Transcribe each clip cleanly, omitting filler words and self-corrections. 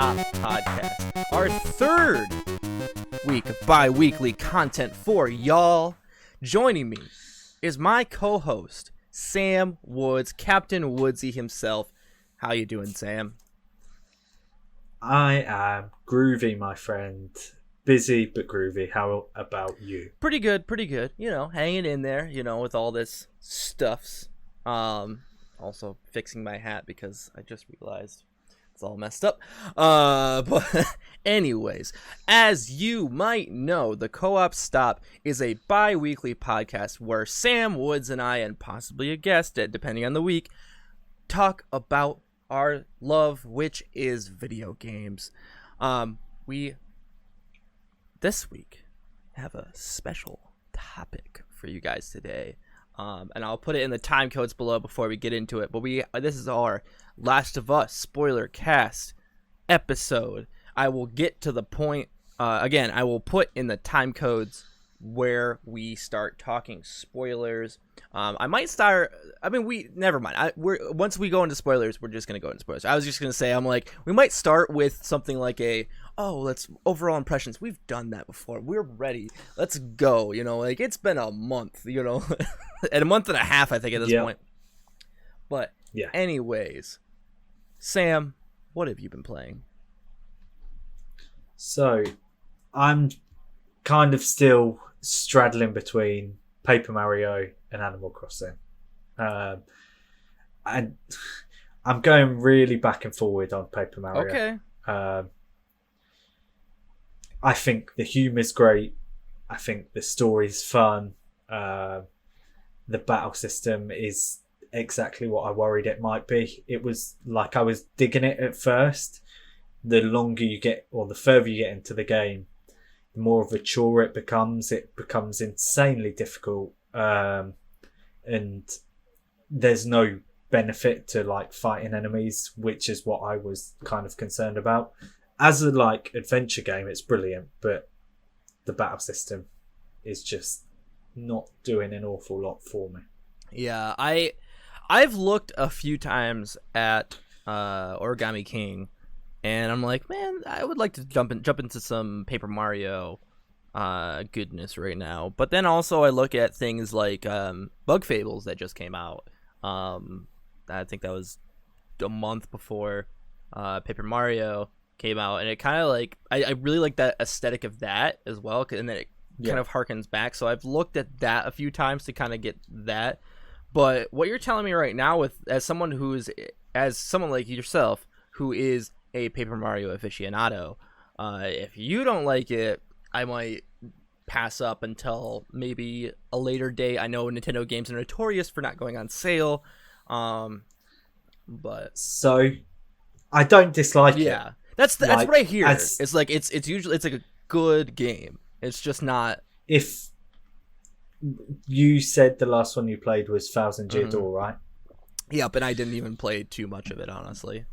Stop podcast, our third week of bi-weekly content for y'all. Joining me is my co-host, Sam Woods, Captain Woodsy himself. How you doing, Sam? I am groovy, my friend. Busy but groovy. How about you? Pretty good. You know, hanging in there, with all this stuffs. Also fixing my hat because I just realized it's all messed up. But anyways, as you might know, the Co-op Stop is a bi-weekly podcast where Sam Woods and I, and possibly a guest, depending on the week, talk about our love, which is video games. We this week have a special topic for you guys today. And I'll put it in the time codes below before we get into it. But this is our Last of Us Spoilercast episode. I will get to the point. Again, I will put in the time codes where we start talking spoilers. I might start. I mean, never mind. Once we go into spoilers, we're just gonna go into spoilers. I was just gonna say, we might start with something like let's overall impressions. We've done that before. We're ready. Let's go. It's been a month. And a month and a half, I think, at this point. But yeah. Anyways, Sam, what have you been playing? So, I'm kind of still straddling between Paper Mario and Animal Crossing. And I'm going really back and forward on Paper Mario. Okay. I think the humor's great. I think the story's fun. The battle system is exactly what I worried it might be. It was like I was digging it at first. The longer you get, or the further you get into the game, the more of a chore it becomes. It becomes insanely difficult. And there's no benefit to fighting enemies, which is what I was kind of concerned about. As a adventure game, it's brilliant, but the battle system is just not doing an awful lot for me. Yeah, I've looked a few times at Origami King, and I'm like, man, I would like to jump into some Paper Mario goodness right now. But then also I look at things like Bug Fables that just came out. I think that was a month before Paper Mario came out, and it kind of I really like that aesthetic of that as well, and then it kind of harkens back. So I've looked at that a few times to kind of get that. But what you're telling me right now, as someone like yourself who is a Paper Mario aficionado, if you don't like it, I might pass up until maybe a later date. I know Nintendo games are notorious for not going on sale, but so I don't dislike it. Yeah, that's what I hear. It's usually a good game. It's just not. If you said the last one you played was Thousand Year Door, right? Yeah, but I didn't even play too much of it, honestly.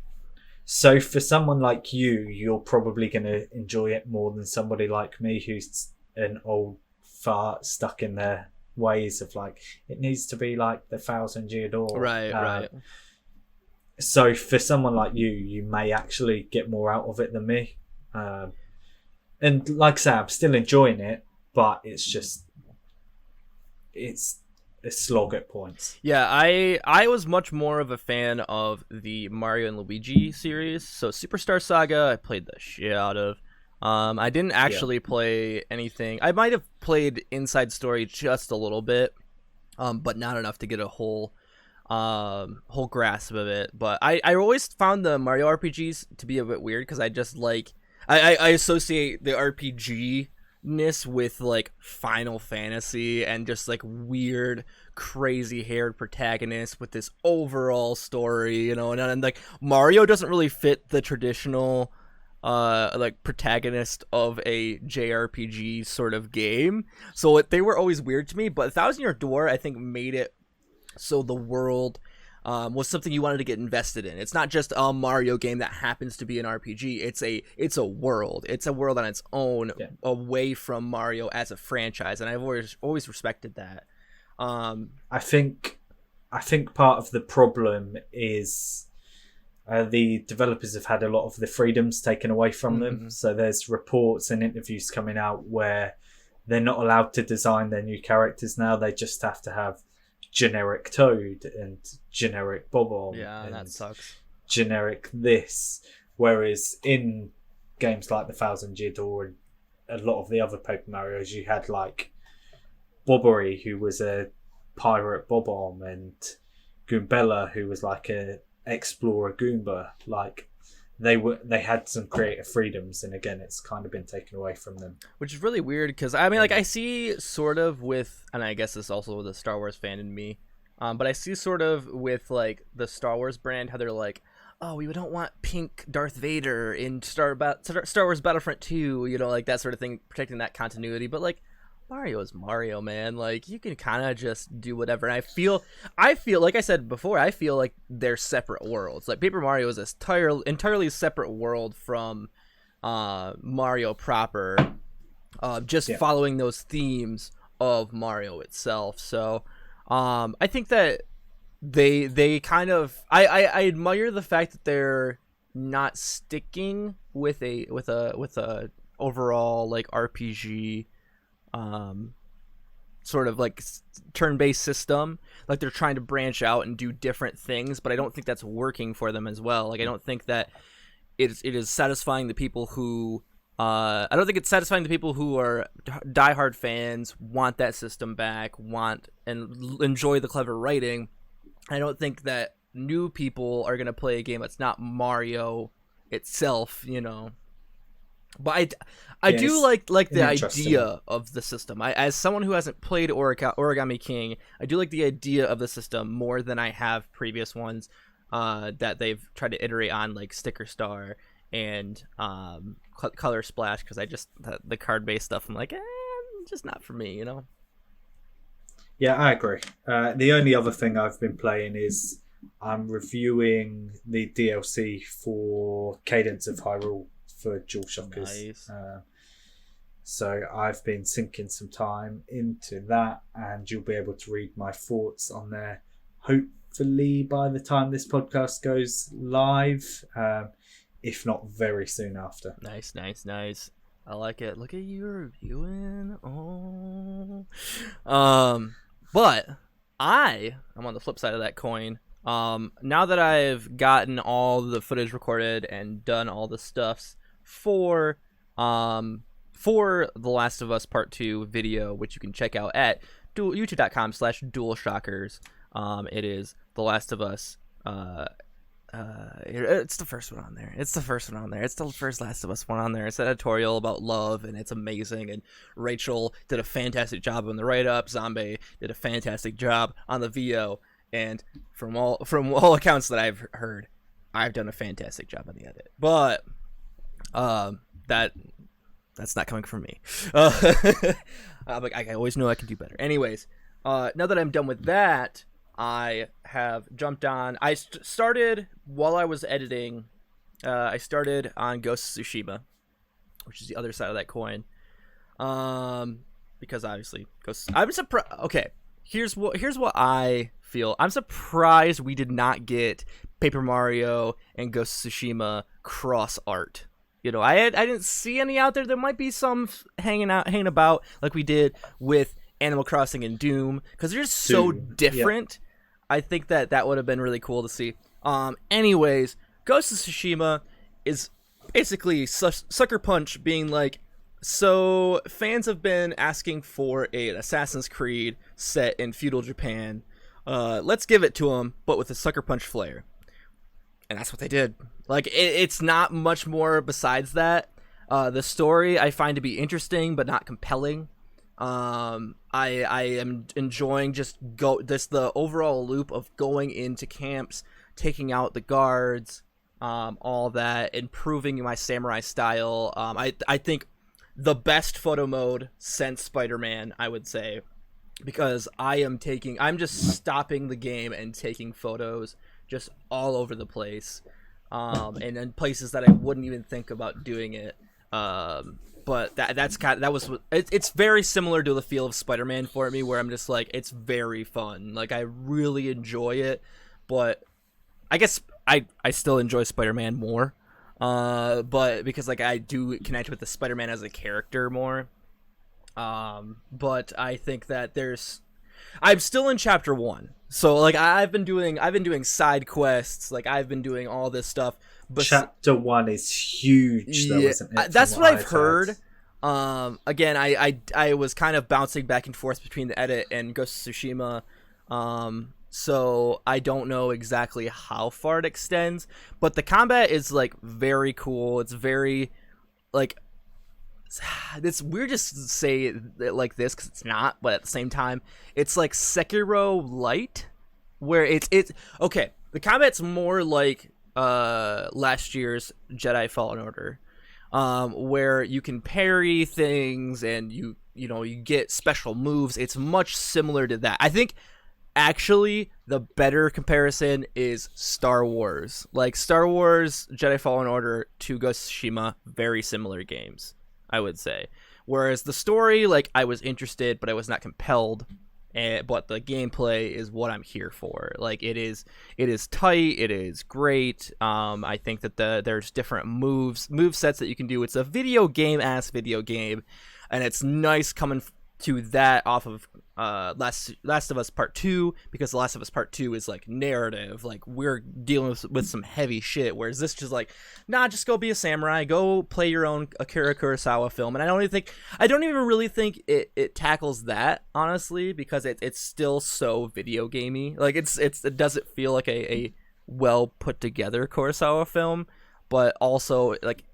So for someone like you, you're probably going to enjoy it more than somebody like me who's an old fart stuck in their ways of it needs to be like the Thousand Year Door. Right. So for someone like you may actually get more out of it than me. And like I say, I'm still enjoying it, but it's a slog at points. Yeah, I was much more of a fan of the Mario and Luigi series. So Superstar Saga, I played the shit out of. I didn't actually play anything. I might have played Inside Story just a little bit, but not enough to get a whole grasp of it. But I always found the Mario RPGs to be a bit weird because I just I associate the RPG-ness with Final Fantasy and just weird, crazy haired protagonists with this overall story, and Mario doesn't really fit the traditional protagonist of a JRPG sort of game. So they were always weird to me, but Thousand Year Door I think made it so the world was something you wanted to get invested in. It's not just a Mario game that happens to be an RPG. It's a world. It's a world on its own, away from Mario as a franchise, and I've always respected that. I think part of the problem is the developers have had a lot of the freedoms taken away from them. So there's reports and interviews coming out where they're not allowed to design their new characters now. They just have to have generic Toad and generic Bob-omb. Yeah, and that sucks. generic this. Whereas in games like the Thousand Year Door and a lot of the other Paper Marios, you had like Bobbery, who was a pirate Bob-omb, and Goombella, who was like a explorer Goomba. Like they had some creative freedoms, and again, it's kind of been taken away from them, which is really weird because I mean, like, I see sort of with, and I guess this is also the Star Wars fan in me, but I see sort of with like the Star Wars brand how they're like, oh, we don't want pink Darth Vader in Star Wars Battlefront 2, you know, like that sort of thing, protecting that continuity. But like, Mario is Mario, man. Like, you can kind of just do whatever. And I feel like I said before, I feel like they're separate worlds. Like, Paper Mario is this entirely separate world from Mario proper, just following those themes of Mario itself. So I think that they kind of I admire the fact that they're not sticking with a overall like RPG sort of like turn-based system. Like, they're trying to branch out and do different things, but I don't think that's working for them as well. Like, I don't think that it is satisfying the people who I don't think it's satisfying the people who are diehard fans, want that system back, want and enjoy the clever writing. I don't think that new people are going to play a game that's not Mario itself, you know. But I do like the idea of the system. As someone who hasn't played Origami King, I do like the idea of the system more than I have previous ones that they've tried to iterate on, like Sticker Star and Color Splash, because I just the card-based stuff, I'm like, just not for me, you know. Yeah, I agree. The only other thing I've been playing is I'm reviewing the DLC for Cadence of Hyrule for DualShockers. Nice. So I've been sinking some time into that, and you'll be able to read my thoughts on there hopefully by the time this podcast goes live, if not very soon after. Nice. I like it. Look at you reviewing. But I'm on the flip side of that coin. Now that I've gotten all the footage recorded and done all the stuffs for The Last of Us Part 2 video, which you can check out at youtube.com/DualShockers. It is The Last of Us. It's the first one on there. It's the first Last of Us one on there. It's an editorial about love, and it's amazing. And Rachel did a fantastic job on the write-up. Zombie did a fantastic job on the VO. And from all accounts that I've heard, I've done a fantastic job on the edit. But that's not coming from me. I always know I can do better. Anyways, now that I'm done with that, I have jumped on. I started while I was editing. I started on Ghost of Tsushima, which is the other side of that coin. Because obviously, I'm surprised. Okay, here's what I feel. I'm surprised we did not get Paper Mario and Ghost of Tsushima cross art. You know, I didn't see any out there. There might be some hanging about like we did with Animal Crossing and Doom, because they're just so different. Yep. I think that would have been really cool to see. Anyways, Ghost of Tsushima is basically Sucker Punch being like, so fans have been asking for an Assassin's Creed set in feudal Japan. Let's give it to them, but with a Sucker Punch flair. And that's what they did. Like, it's not much more besides that. The story I find to be interesting, but not compelling. I am enjoying the overall loop of going into camps, taking out the guards, all that, improving my samurai style. I think the best photo mode since Spider-Man, I would say, because I'm just stopping the game and taking photos just all over the place, and in places that I wouldn't even think about doing it. But it's very similar to the feel of Spider-Man for me, where I'm just like, it's very fun. Like, I really enjoy it, but I guess I still enjoy Spider-Man more, but because like I do connect with the Spider-Man as a character more. But I think that I'm still in chapter 1, so like I've been doing side quests, like I've been doing all this stuff. But chapter 1 is huge, though, yeah, isn't it? that's what I've heard. Again, I was kind of bouncing back and forth between the edit and Ghost of Tsushima, so I don't know exactly how far it extends, but the combat is like very cool. It's very like, it's weird to say it like this because it's not, but at the same time, it's like Sekiro light, where it's okay. The combat's more like last year's Jedi Fallen Order, where you can parry things and you get special moves. It's much similar to that. I think actually the better comparison is Star Wars. Like Star Wars Jedi Fallen Order to Ghost of Tsushima, very similar games, I would say. Whereas the story, like, I was interested, but I was not compelled. But the gameplay is what I'm here for. Like, it is tight. It is great. I think that there's different move sets that you can do. It's a video game, and it's nice coming to that off of Last of Us Part 2, because The Last of Us Part 2 is like narrative, like we're dealing with some heavy shit, whereas this just like, nah, just go be a samurai, go play your own Akira Kurosawa film. And I don't even really think it tackles that, honestly, because it's still so video gamey. Like it doesn't feel like a well put together Kurosawa film, but also like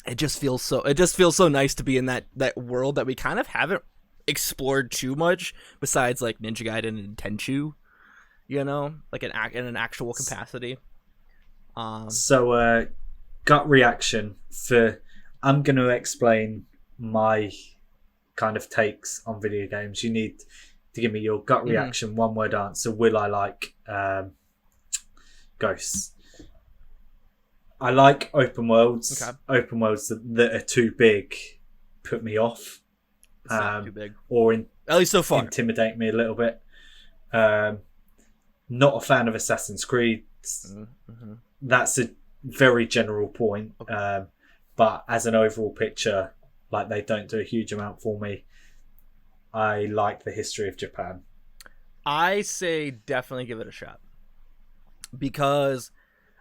it just feels so nice to be in that world that we kind of haven't explored too much, besides like Ninja Gaiden and Tenchu, like in an actual capacity. So gut reaction for, I'm going to explain my kind of takes on video games. You need to give me your gut reaction, one word answer. Will I like Ghosts? I like open worlds. Okay. Open worlds that are too big put me off. It's not too big. Or at least so far, intimidate me a little bit. Not a fan of Assassin's Creed. Mm-hmm. That's a very general point. Okay. But as an overall picture, like, they don't do a huge amount for me. I like the history of Japan. I say definitely give it a shot, because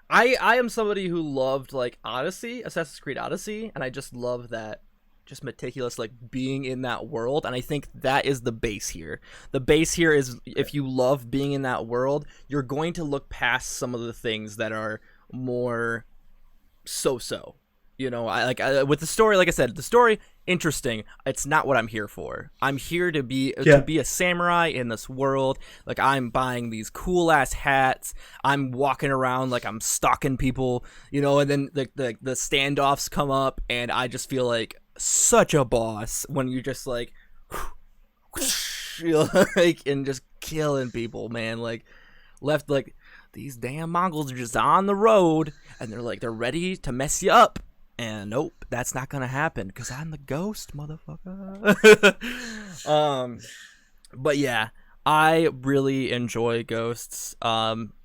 I am somebody who loved like Assassin's Creed Odyssey, and I just love that just meticulous, like, being in that world. And I think that is the base here. The base here is, if you love being in that world, you're going to look past some of the things that are more so-so. With the story, like I said, the story, interesting. It's not what I'm here for. I'm here to be a samurai in this world. Like, I'm buying these cool ass hats. I'm walking around like I'm stalking people, and then the standoffs come up, and I just feel like such a boss when you just like, and just killing people, man. Like, left, like, these damn Mongols are just on the road, and they're ready to mess you up. And nope, that's not gonna happen, because I'm the ghost, motherfucker. But yeah, I really enjoy Ghosts.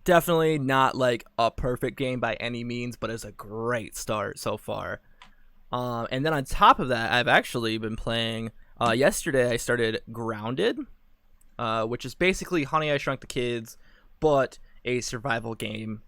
Definitely not like a perfect game by any means, but it's a great start so far. And then on top of that, I've actually been playing. Yesterday, I started Grounded, which is basically Honey, I Shrunk the Kids, but a survival game,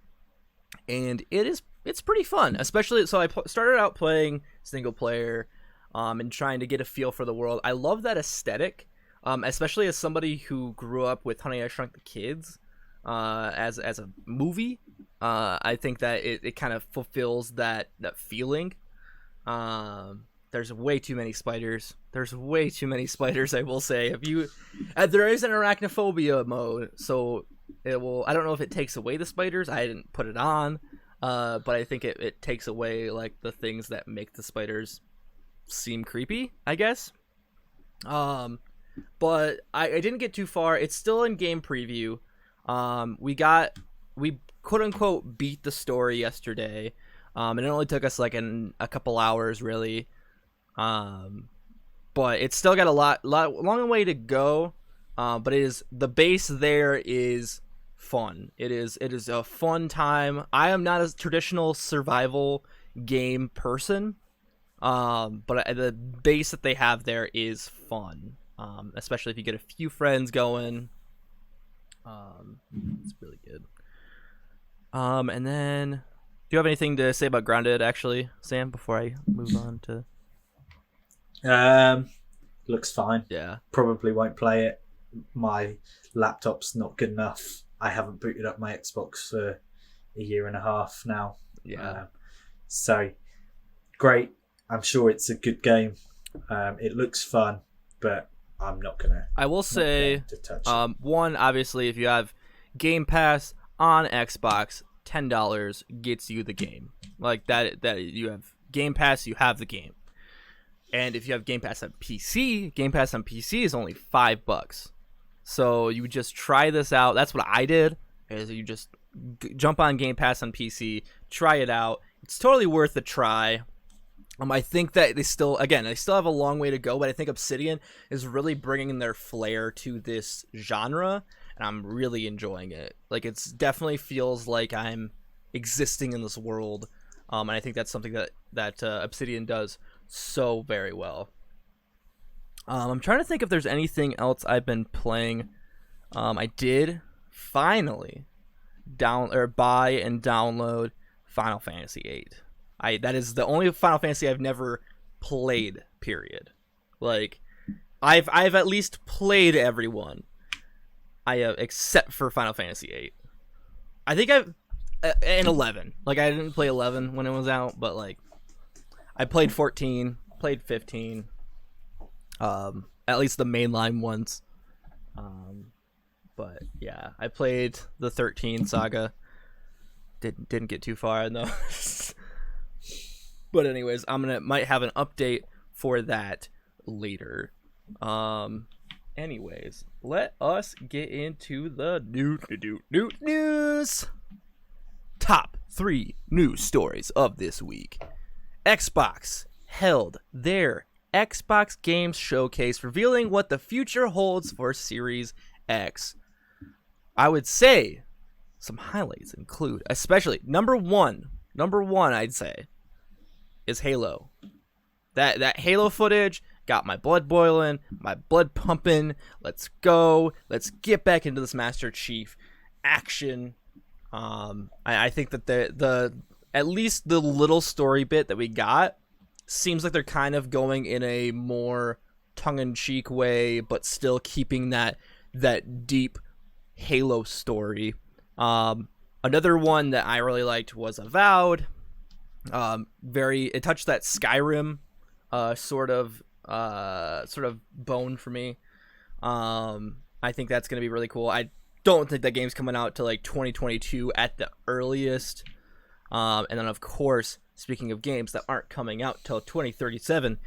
and it's pretty fun. Especially, so I started out playing single player, and trying to get a feel for the world. I love that aesthetic, especially as somebody who grew up with Honey, I Shrunk the Kids, as a movie. I think that it kind of fulfills that feeling. There's way too many spiders. I will say. There is an arachnophobia mode, so it will. I don't know if it takes away the spiders. I didn't put it on, but I think it takes away like the things that make the spiders seem creepy, I guess. But I didn't get too far. It's still in game preview. We quote unquote beat the story yesterday. And it only took us like a couple hours, really. But it's still got a long way to go. But the base there is fun. It is a fun time. I am not a traditional survival game person, but the base that they have there is fun, especially if you get a few friends going. It's really good. And then, do you have anything to say about Grounded, actually, Sam, before I move on to? Looks fine. Yeah. Probably won't play it. My laptop's not good enough. I haven't booted up my Xbox for a year and a half now. Yeah. So, great. I'm sure it's a good game. It looks fun, but I'm not gonna. I will say, to touch it. one, obviously, if you have Game Pass on Xbox, $10 gets you the game. Like that you have Game Pass, you have the game. And if you have Game Pass on PC is only $5. So you just try this out. That's what I did. Is you just jump on Game Pass on PC, try it out. It's totally worth a try. I think that they still have a long way to go, but I think Obsidian is really bringing their flair to this genre, and I'm really enjoying it. Like, it's definitely feels like I'm existing in this world, and I think that's something that Obsidian does so very well. I'm trying to think if there's anything else I've been playing. I did finally buy and download Final Fantasy VIII. That is the only Final Fantasy I've never played, period. Like, I've at least played everyone. Except for Final Fantasy VIII. I think and 11. Like, I didn't play 11 when it was out, but like I played 14, played 15. At least the mainline ones. But yeah, I played the 13 saga. Didn't get too far in those. But anyways, might have an update for that later. Anyways, let us get into the news. Top 3 news stories of this week. Xbox held their Xbox Games Showcase, revealing what the future holds for Series X. I would say some highlights include, especially number one, I'd say, is Halo. That Halo footage got my blood boiling, my blood pumping. Let's go. Let's get back into this Master Chief action. I think that the at least the little story bit that we got seems like they're kind of going in a more tongue-in-cheek way, but still keeping that deep Halo story. Another one that I really liked was Avowed. It touched that Skyrim sort of bone for me. I think that's going to be really cool. I don't think that game's coming out till like 2022 at the earliest. And then, of course, speaking of games that aren't coming out till 2037,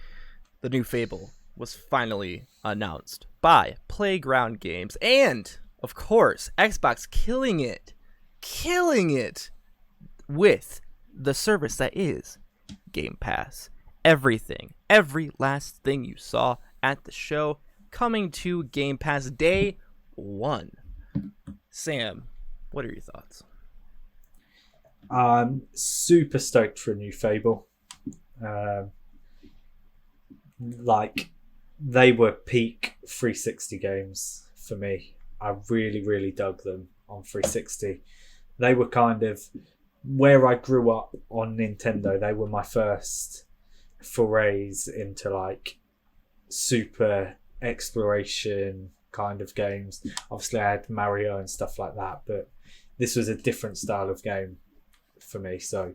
the new Fable was finally announced by Playground Games. And, of course, Xbox killing it with the service that is Game Pass. Everything, every last thing you saw at the show coming to Game Pass day 1. Sam, what are your thoughts? I'm super stoked for a new Fable. Like, they were peak 360 games for me. I really, really dug them on 360. They were kind of where I grew up on Nintendo. They were my first forays into like super exploration kind of games. Obviously, I had Mario and stuff like that, but this was a different style of game for me. So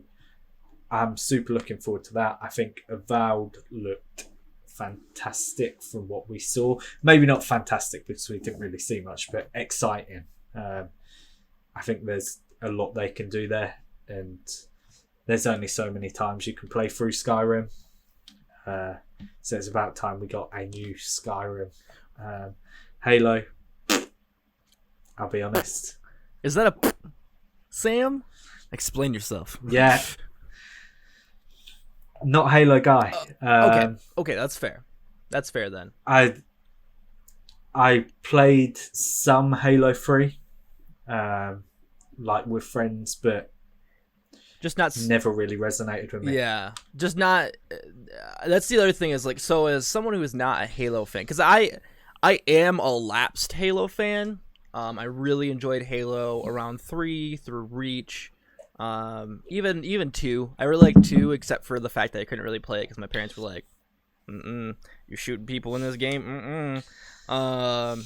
I'm super looking forward to that. I think Avowed looked fantastic from what we saw. Maybe not fantastic because we didn't really see much, but exciting. I think there's a lot they can do there, and there's only so many times you can play through Skyrim. So it's about time we got a new Skyrim. Halo, I'll be honest. Is that a... Sam? Explain yourself. Yeah. Not Halo guy. Okay, that's fair. That's fair then. I played some Halo 3. like with friends, but just not. Never really resonated with me. Yeah, just not. That's the other thing is like, so as someone who is not a Halo fan, because I am a lapsed Halo fan. I really enjoyed Halo around 3 through Reach. Even 2. I really like 2, except for the fact that I couldn't really play it because my parents were like, "Mm-mm, you're shooting people in this game." But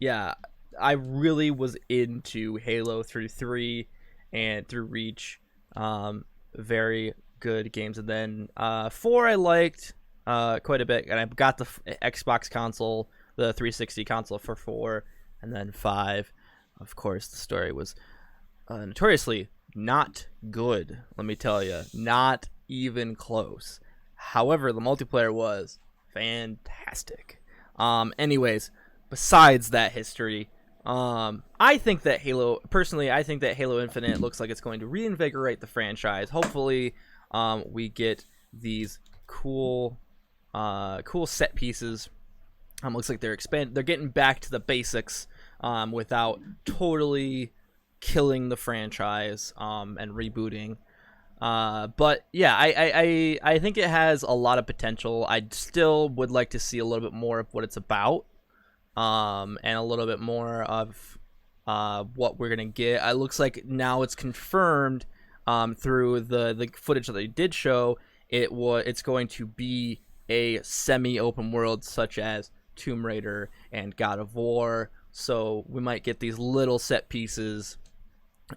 yeah, I really was into Halo through 3 and through Reach. Very good games. And then 4 I liked quite a bit, and I got the Xbox console, the 360 console for 4, and then 5. Of course, the story was notoriously not good. Let me tell you, not even close. However, the multiplayer was fantastic. Anyways, besides that history, I think that Halo Infinite looks like it's going to reinvigorate the franchise. Hopefully, we get these cool set pieces. Looks like they're getting back to the basics, without totally killing the franchise, and rebooting. But yeah, I think it has a lot of potential. I still would like to see a little bit more of what it's about, and a little bit more of what we're gonna get. It looks like now it's confirmed, through the footage that they did show. It's going to be a semi-open world, such as Tomb Raider and God of War. So we might get these little set pieces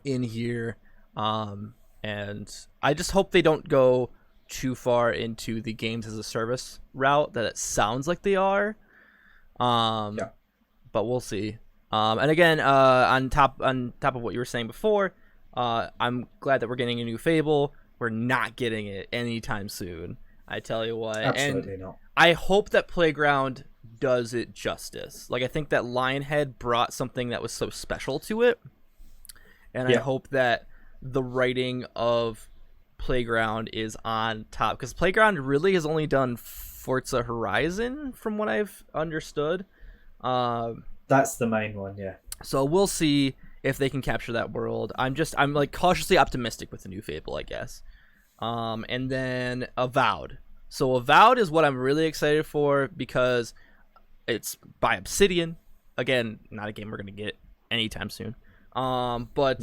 in here, and I just hope they don't go too far into the games as a service route that it sounds like they are. Yeah. But we'll see. And again, on top of what you were saying before, I'm glad that we're getting a new Fable. We're not getting it anytime soon, I tell you what. Absolutely and not. I hope that Playground does it justice. Like, I think that Lionhead brought something that was so special to it, and I hope that the writing of Playground is on top, because Playground really has only done Forza Horizon from what I've understood. That's the main one, yeah. So we'll see if they can capture that world. I'm like cautiously optimistic with the new Fable, I guess. And then Avowed. So Avowed is what I'm really excited for, because it's by Obsidian. Again, not a game we're gonna get anytime soon. But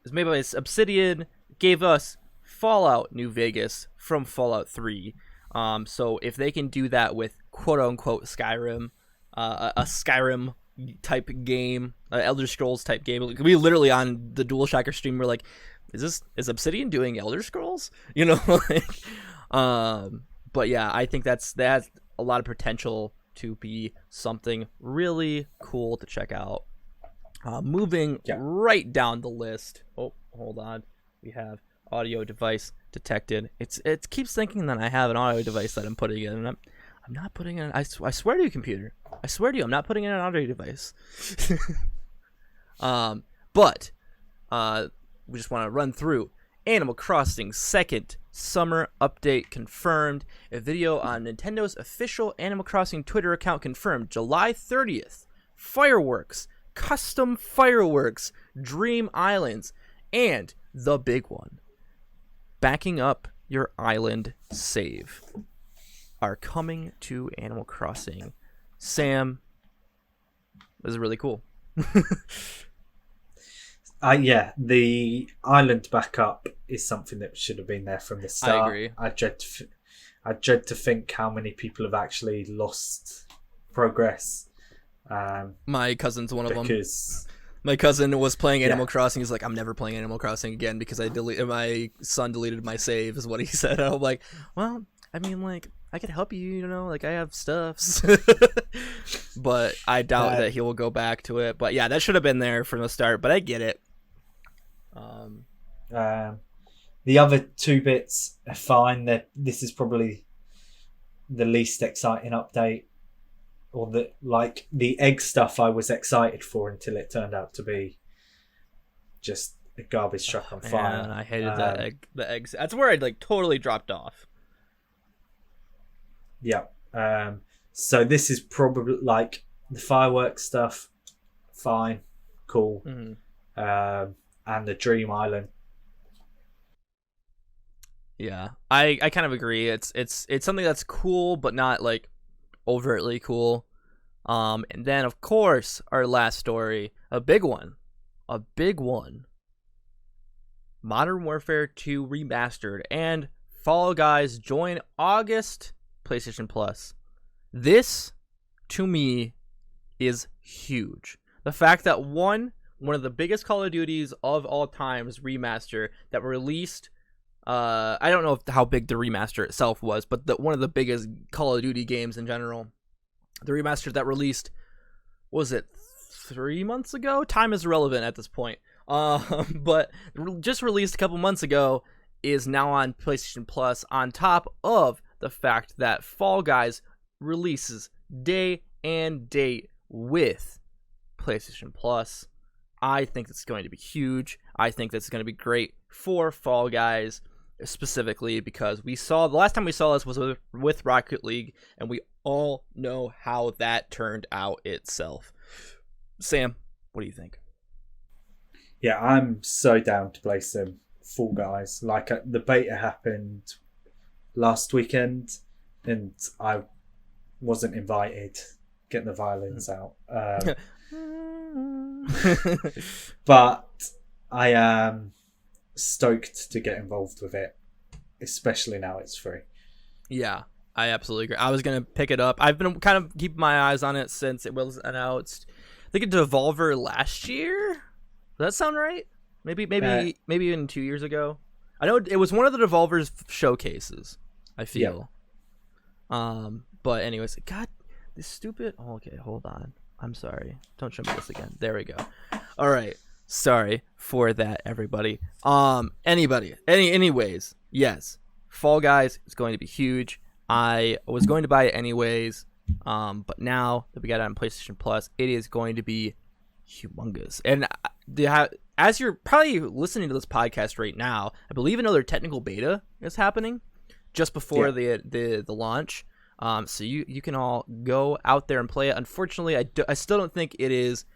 it's made by Obsidian. Gave us Fallout New Vegas from Fallout 3. So if they can do that with quote unquote Skyrim, a Skyrim type game, Elder Scrolls type game, we literally on the DualShocker stream were like, is Obsidian doing Elder Scrolls? You know, but yeah, I think that has a lot of potential to be something really cool to check out. Moving right down the list. Oh, hold on. We have audio device detected. It keeps thinking that I have an audio device that I'm putting in, and I'm not putting in. I swear to you, computer. I swear to you, I'm not putting in an audio device. But we just want to run through Animal Crossing's second summer update confirmed. A video on Nintendo's official Animal Crossing Twitter account confirmed July 30th. Fireworks, custom fireworks, Dream Islands, and the big one, backing up your island save, are coming to Animal Crossing. Sam, this is really cool. Yeah, the island backup is something that should have been there from the start. I agree. I dread to think how many people have actually lost progress. My cousin's one of them. Because my cousin was playing Animal Crossing. He's like, I'm never playing Animal Crossing again because my son deleted my save, is what he said. And I'm like, well, I mean, like, I could help you, you know, like I have stuffs. But I doubt that he will go back to it. But yeah, that should have been there from the start, but I get it. The other two bits are fine. This is probably the least exciting update, or the egg stuff I was excited for until it turned out to be just a garbage truck on fire. Man, I hated the eggs. That's where I like totally dropped off. Yeah. So this is probably like the fireworks stuff. fine, cool. Mm-hmm. And the Dream Island. Yeah, I kind of agree. It's something that's cool, but not like overtly cool. And then of course our last story, a big one. Modern Warfare 2 Remastered and Fall Guys join August PlayStation Plus. This, to me, is huge. The fact that one of the biggest Call of Duties of all times remaster that released, I don't know how big the remaster itself was, but one of the biggest Call of Duty games in general, the remaster that released, was it 3 months ago? Time is irrelevant at this point. But just released a couple months ago, is now on PlayStation Plus, on top of the fact that Fall Guys releases day and date with PlayStation Plus. I think it's going to be huge. I think that's going to be great for Fall Guys, specifically because the last time we saw this was with Rocket League, and we all know how that turned out itself. Sam, what do you think? Yeah, I'm so down to play some Fall Guys. Like, the beta happened last weekend, and I wasn't invited. Getting the violins out. But I am stoked to get involved with it, especially now it's free. Yeah, I absolutely agree. I was going to pick it up. I've been kind of keeping my eyes on it since it was announced. I think it Devolver last year. Does that sound right? Maybe even 2 years ago. I know it was one of the Devolver's showcases, I feel. Yeah. But anyways, God, this stupid... Oh, okay, hold on. I'm sorry. Don't show me this again. There we go. All right. Sorry for that, everybody. Anyways, yes. Fall Guys is going to be huge. I was going to buy it anyways, but now that we got it on PlayStation Plus, it is going to be humongous. And as you're probably listening to this podcast right now, I believe another technical beta is happening just before the launch. So you can all go out there and play it. Unfortunately, I still don't think it is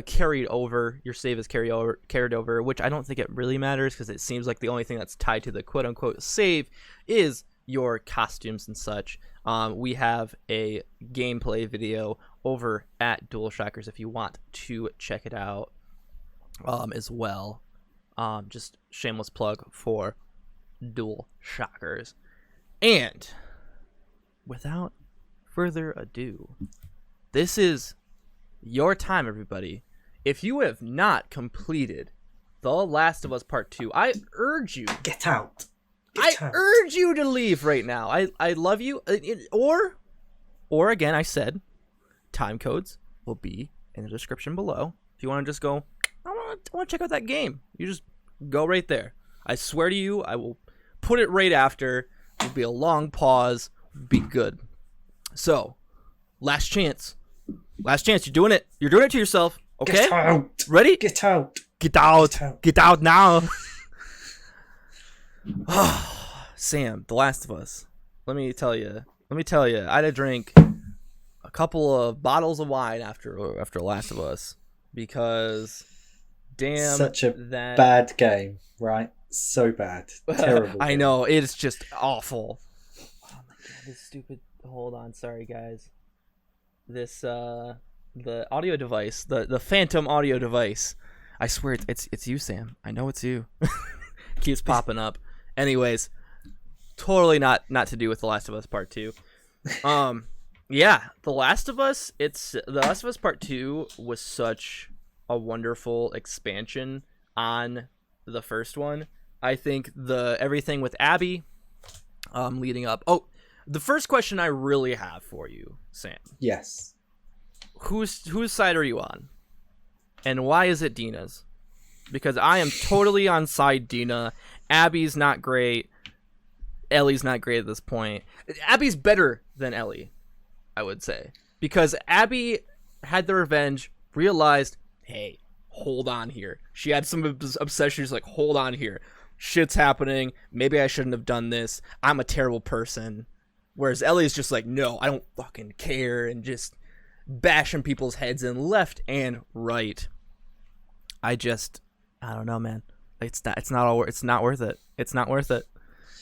carried over. Your save is carried over, which I don't think it really matters because it seems like the only thing that's tied to the quote unquote save is your costumes and such. We have a gameplay video over at Dual Shockers if you want to check it out as well. Just shameless plug for Dual Shockers. And without further ado, this is your time, everybody. If you have not completed The Last of Us Part 2, I urge you... Get out. Urge you to leave right now. I love you. Or again, I said, time codes will be in the description below. If you want to just go, I want to check out that game, you just go right there. I swear to you, I will put it right after. It'll be a long pause. Be good. So, last chance. You're doing it. You're doing it to yourself. Okay? Get out. Ready? Get out. Get out. Get out now. Sam, The Last of Us. Let me tell you. I had to drink a couple of bottles of wine after Last of Us because damn, such a bad game, right? So bad. Terrible. I know, it's just awful. Oh my god, this stupid. Hold on, sorry guys. This the audio device, the Phantom audio device. I swear it's you, Sam. I know it's you. Keeps popping up. Anyways, totally not to do with The Last of Us Part 2. Yeah, The Last of Us Part 2 was such a wonderful expansion on the first one. I think everything with Abby leading up. Oh, the first question I really have for you, Sam. Yes. Whose side are you on? And why is it Dina's? Because I am totally on side Dina. Abby's not great. Ellie's not great at this point. Abby's better than Ellie, I would say. Because Abby had the revenge, realized, hey, hold on here. She had some obsession. She's like, hold on here. Shit's happening. Maybe I shouldn't have done this. I'm a terrible person. Whereas Ellie's just like, no, I don't fucking care. And just bashing people's heads in left and right. I don't know, man. It's not worth it. It's not worth it.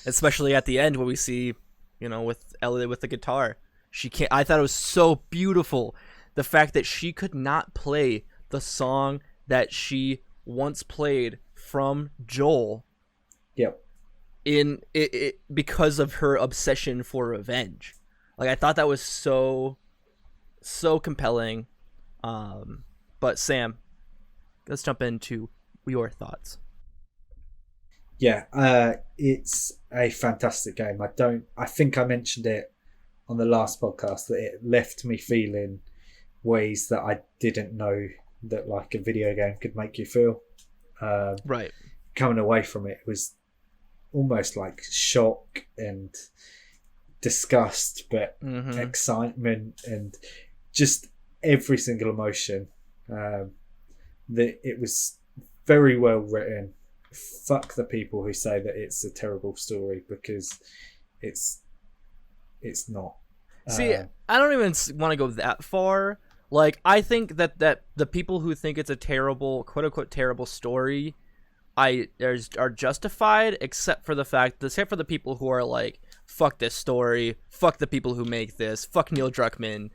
Especially at the end when we see, with Elliot with the guitar. I thought it was so beautiful. The fact that she could not play the song that she once played from Joel. Yep. In it because of her obsession for revenge. Like, I thought that was so compelling. But Sam, let's jump into your thoughts. Yeah, it's a fantastic game. I think I mentioned it on the last podcast that it left me feeling ways that I didn't know that like a video game could make you feel. Right. Coming away from it was almost like shock and disgust, but excitement and just every single emotion. That it was very well written. Fuck the people who say that it's a terrible story, because it's not. See, I don't even want to go that far. Like, I think that the people who think it's a terrible, quote unquote, terrible story, are justified, except for the people who are like, fuck this story, fuck the people who make this, fuck Neil Druckmann,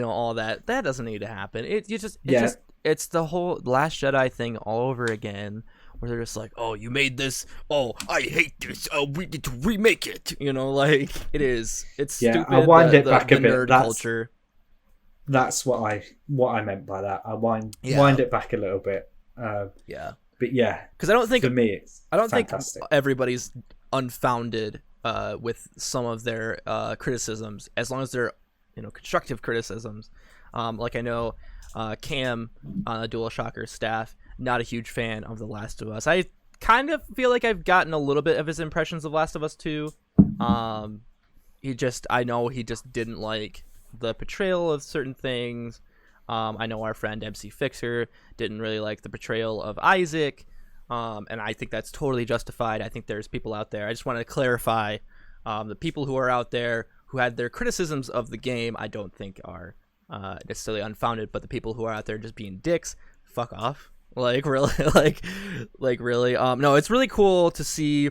all that. That doesn't need to happen. It's the whole Last Jedi thing all over again, where they're just like, oh, you made this, oh, I hate this, oh, we need to remake it, like, it's stupid. I wind it back a bit. Nerd culture. That's what I meant by that. I wind it back a little bit. Yeah. But yeah, because I don't think, for me, think everybody's unfounded with some of their criticisms, as long as they're constructive criticisms. Like, I know Cam on the DualShocker staff, not a huge fan of The Last of Us. I kind of feel like I've gotten a little bit of his impressions of Last of Us 2. I know he just didn't like the portrayal of certain things. I know our friend MC Fixer didn't really like the portrayal of Isaac, and I think that's totally justified. I think there's people out there. I just want to clarify, the people who are out there who had their criticisms of the game, I don't think are necessarily unfounded, but the people who are out there just being dicks, fuck off. Like, really, like really. No, it's really cool to see.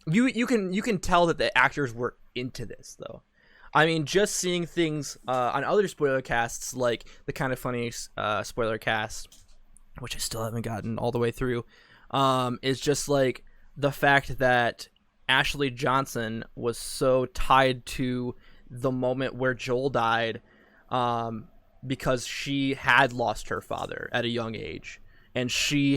You can tell that the actors were into this, though. I mean, just seeing things on other spoiler casts, like the Kind of Funny spoiler cast, which I still haven't gotten all the way through, is just like the fact that Ashley Johnson was so tied to the moment where Joel died, because she had lost her father at a young age, and she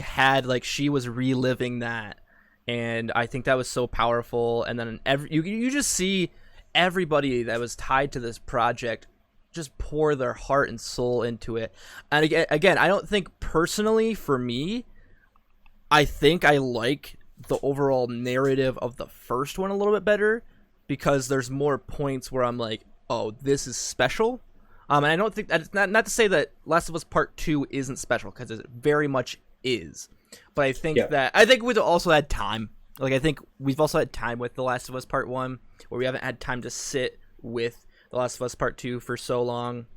was reliving that, and I think that was so powerful. And then you just see everybody that was tied to this project just pour their heart and soul into it. And again, I don't think personally for me, I think I like the overall narrative of the first one a little bit better, because there's more points where I'm like, oh, this is special. And I don't think that's not to say that Last of Us Part 2 isn't special, because it very much is. But I think we've also had time. Like, I think we've also had time with The Last of Us Part 1, where we haven't had time to sit with The Last of Us Part 2 for so long.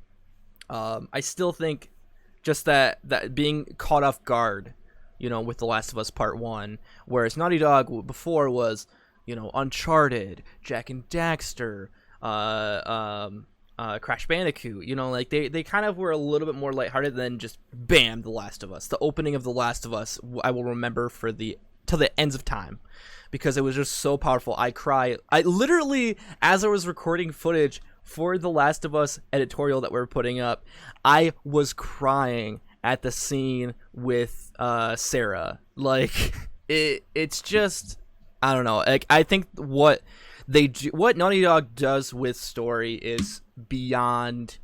I still think just that being caught off guard, with The Last of Us Part 1, whereas Naughty Dog before was, Uncharted, Jak and Daxter, Crash Bandicoot, like they kind of were a little bit more lighthearted than just bam, The Last of Us. The opening of The Last of Us, I will remember till the ends of time, because it was just so powerful. I literally, as I was recording footage for The Last of Us editorial that we're putting up, I was crying at the scene with Sarah. Like, it's just, I don't know. Like, I think what Naughty Dog does with story is beyond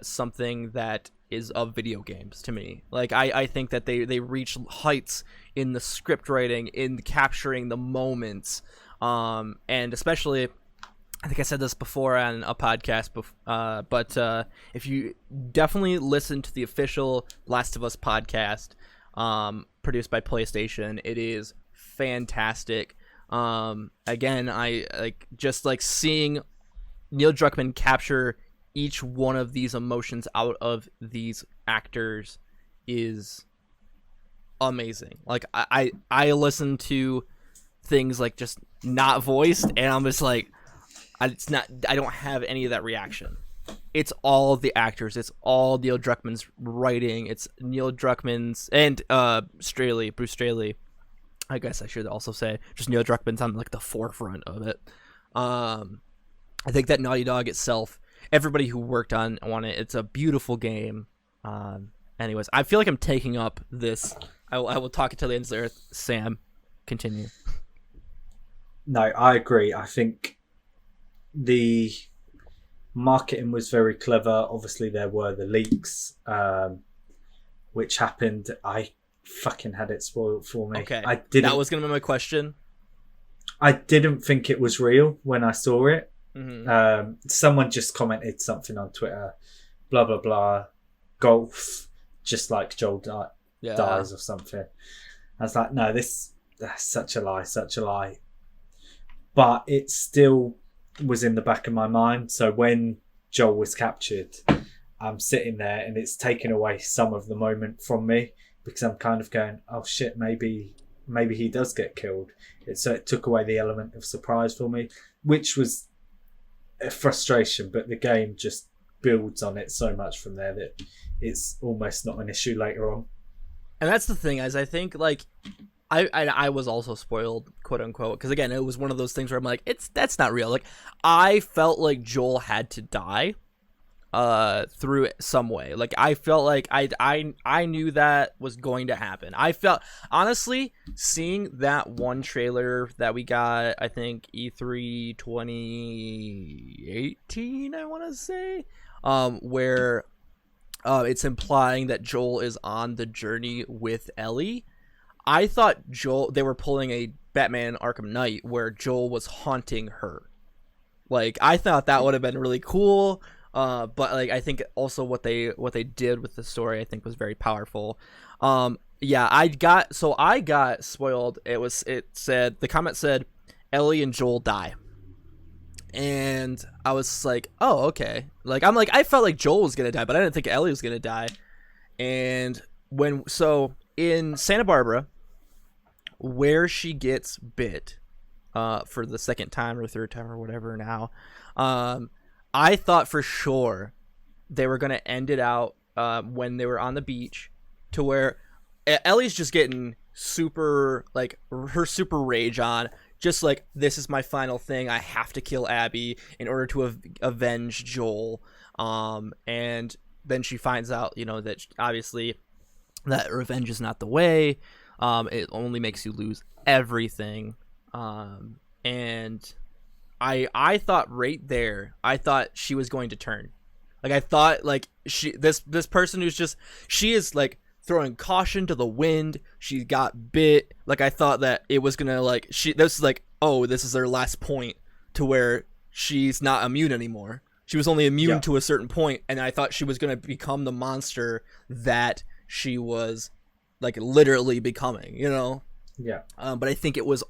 something that is of video games to me. Like, I think that they reach heights in the script writing, in capturing the moments, and especially, I think I said this before on a podcast, but if you definitely listen to the official Last of Us podcast, produced by PlayStation, it is fantastic. Again, I like seeing Neil Druckmann capture each one of these emotions out of these actors is amazing. Like I listen to things like just not voiced, and I'm just like, I don't have any of that reaction. It's all the actors. It's all Neil Druckmann's writing. It's Neil Druckmann's and Bruce Straley. I guess I should also say just Neil Druckmann's on like the forefront of it. I think that Naughty Dog itself, everybody who worked on it, it's a beautiful game. Anyways, I feel like I'm taking up this. I will talk until the ends of the earth. Sam, continue. No, I agree. I think the marketing was very clever. Obviously, there were the leaks, which happened. I fucking had it spoiled for me. Okay, I didn't. That was going to be my question. I didn't think it was real when I saw it. Mm-hmm. Someone just commented something on Twitter, blah blah blah, golf, just like Joel dies or something. I was like, no, that's such a lie. But it still was in the back of my mind. So when Joel was captured, I'm sitting there and it's taken away some of the moment from me, because I'm kind of going, oh shit, maybe he does get killed. So it took away the element of surprise for me, which was a frustration, but the game just builds on it so much from there that it's almost not an issue later on. And that's the thing, is I think like I was also spoiled, quote unquote, because again, it was one of those things where I'm like, that's not real. Like, I felt like Joel had to die through some way. Like, I felt like I knew that was going to happen. I felt, honestly, seeing that one trailer that we got, I think E3 2018, I want to say, where it's implying that Joel is on the journey with Ellie. I thought they were pulling a Batman Arkham Knight where Joel was haunting her. Like, I thought that would have been really cool. But like, I think also what they did with the story, I think, was very powerful. Yeah, I got spoiled. The comment said Ellie and Joel die. And I was like, oh, okay. Like, I felt like Joel was going to die, but I didn't think Ellie was going to die. And in Santa Barbara, where she gets bit for the second time or third time or whatever now, I thought for sure they were going to end it out when they were on the beach, to where Ellie's just getting super, like, her super rage on, just like, this is my final thing. I have to kill Abby in order to avenge Joel. And then she finds out, that obviously that revenge is not the way. It only makes you lose everything. And I thought right there, I thought she was going to turn. Like, I thought, like, this person she is like throwing caution to the wind. She got bit. Like, I thought that it was gonna, like, this is like, oh, this is their last point to where she's not immune anymore. She was only immune to a certain point, and I thought she was gonna become the monster that she was, like, literally becoming, Yeah. But I think it was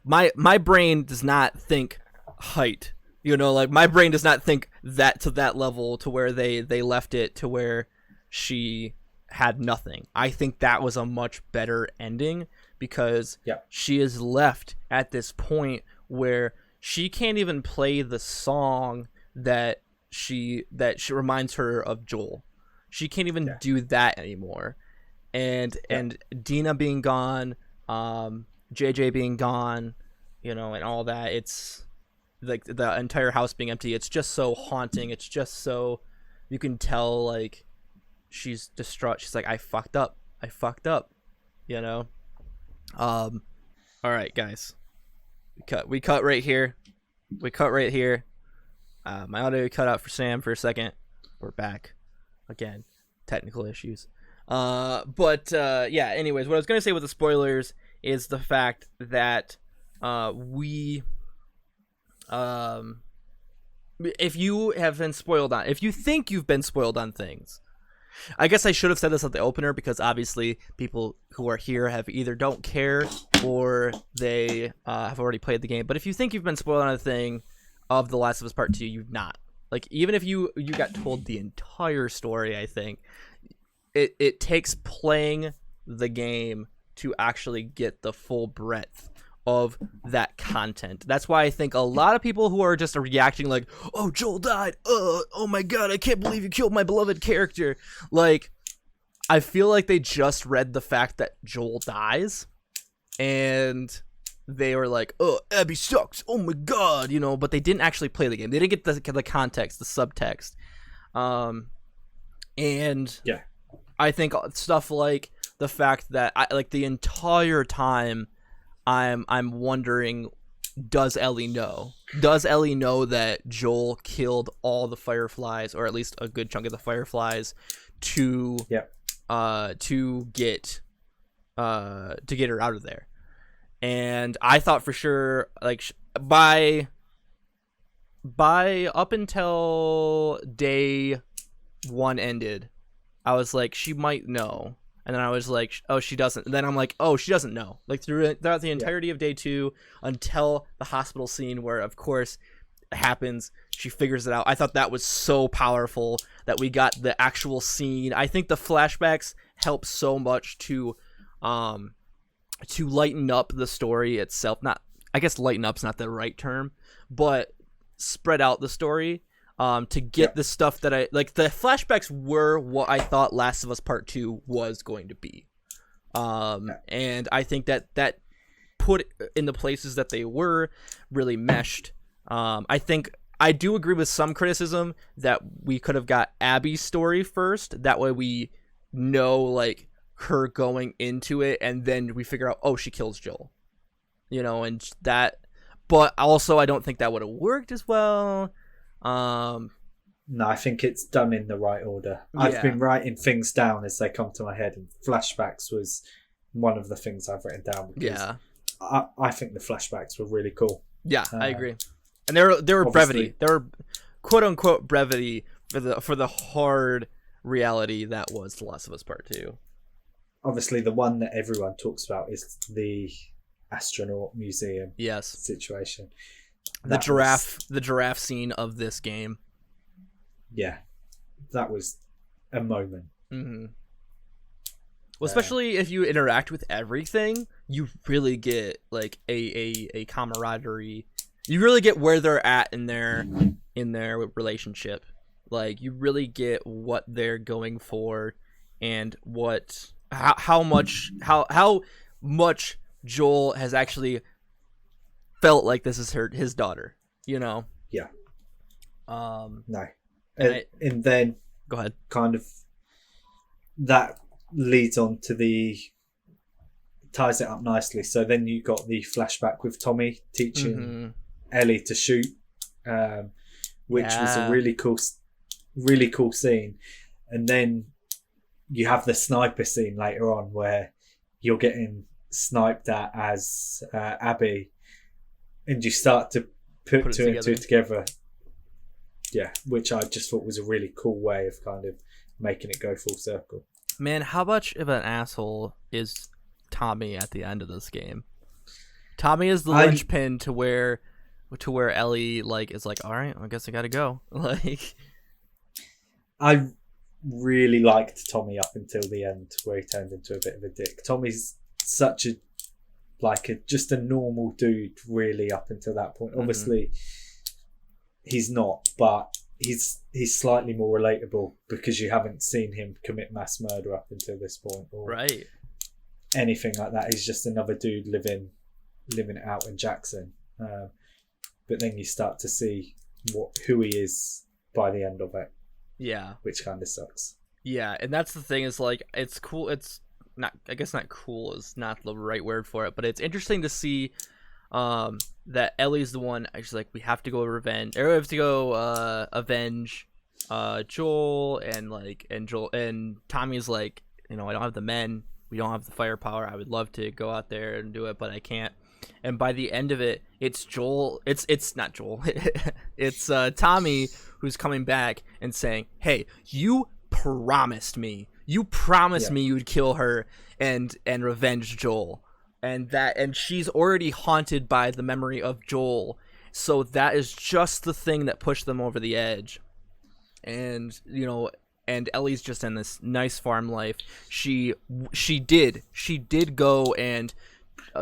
my brain does not think height, like, my brain does not think that to that level to where they left it to where she had nothing. I think that was a much better ending, because she is left at this point where she can't even play the song that she reminds her of Joel. She can't even do that anymore. And Dina being gone, JJ being gone, and all that, it's like the entire house being empty. It's just so haunting. It's just so, you can tell, like, she's distraught. She's like, I fucked up. All right, guys, we cut right here. My audio cut out for Sam for a second. We're back again. Technical issues. But anyways, what I was going to say with the spoilers is the fact that if you think you've been spoiled on things, I guess I should have said this at the opener, because obviously people who are here have either don't care or they have already played the game. But if you think you've been spoiled on a thing, of The Last of Us Part 2, you've not. Like, even if you got told the entire story, I think it takes playing the game to actually get the full breadth of that content. That's why I think a lot of people who are just reacting like, oh, Joel died, oh my god, I can't believe you killed my beloved character, like, I feel like they just read the fact that Joel dies and they were like, oh, Abby sucks, oh my god, you know, but they didn't actually play the game. They didn't get the context, the subtext. And yeah, I think stuff like the fact that the entire time I'm wondering, does Ellie know? Does Ellie know that Joel killed all the Fireflies, or at least a good chunk of the Fireflies, to get her out of there? And I thought for sure, like, by up until day 1 ended, I was like, she might know. And then I was like, oh, she doesn't. And then I'm like, oh, she doesn't know. Like, throughout the entirety of day 2 until the hospital scene where, of course, it happens, she figures it out. I thought that was so powerful that we got the actual scene. I think the flashbacks help so much to lighten up the story itself. Not, I guess lighten up's not the right term, but spread out the story. To get the stuff that I like. The flashbacks were what I thought Last of Us Part 2 was going to be, and I think that put in the places that they were really meshed. I think I do agree with some criticism that we could have got Abby's story first. That way we know, like, her going into it, and then we figure out, oh, she kills Joel, you know, and that. But also, I don't think that would have worked as well. No, I think it's done in the right order. I've been writing things down as they come to my head, and flashbacks was one of the things I've written down. I think the flashbacks were really cool. Yeah, I agree. And there were brevity. There were quote unquote brevity for the hard reality that was The Last of Us Part 2. Obviously, the one that everyone talks about is the astronaut museum situation. The giraffe scene of this game. Yeah, that was a moment. Mm-hmm. Well, especially if you interact with everything, you really get like a camaraderie. You really get where they're at in their relationship. Like, you really get what they're going for, and how much Joel has actually felt like this is his daughter, you know? Yeah. No. And then go ahead. Kind of that leads on to ties it up nicely. So then you got the flashback with Tommy teaching Ellie to shoot, which was a really cool scene. And then you have the sniper scene later on where you're getting sniped at as Abby, and you start to put two and two together. Yeah, which I just thought was a really cool way of kind of making it go full circle. Man, how much of an asshole is Tommy at the end of this game? Tommy is the linchpin to where Ellie is like, all right, I guess I gotta go. Like, I really liked Tommy up until the end, where he turned into a bit of a dick. Tommy's such just a normal dude, really, up until that point. Obviously, he's not, but he's slightly more relatable because you haven't seen him commit mass murder up until this point, or anything like that. He's just another dude living it out in Jackson. But then you start to see who he is by the end of it. Yeah, which kind of sucks. Yeah, and that's the thing, is like, it's cool. It's not, I guess not cool is not the right word for it, but it's interesting to see that Ellie's the one. She's like, we have to go avenge Joel, and Joel and Tommy's like, I don't have the men, we don't have the firepower. I would love to go out there and do it, but I can't. And by the end of it, it's Joel. It's not Joel. It's Tommy who's coming back and saying, "Hey, you promised me. You promised me you would kill her and revenge Joel." And she's already haunted by the memory of Joel. So that is just the thing that pushed them over the edge. And and Ellie's just in this nice farm life. She did go and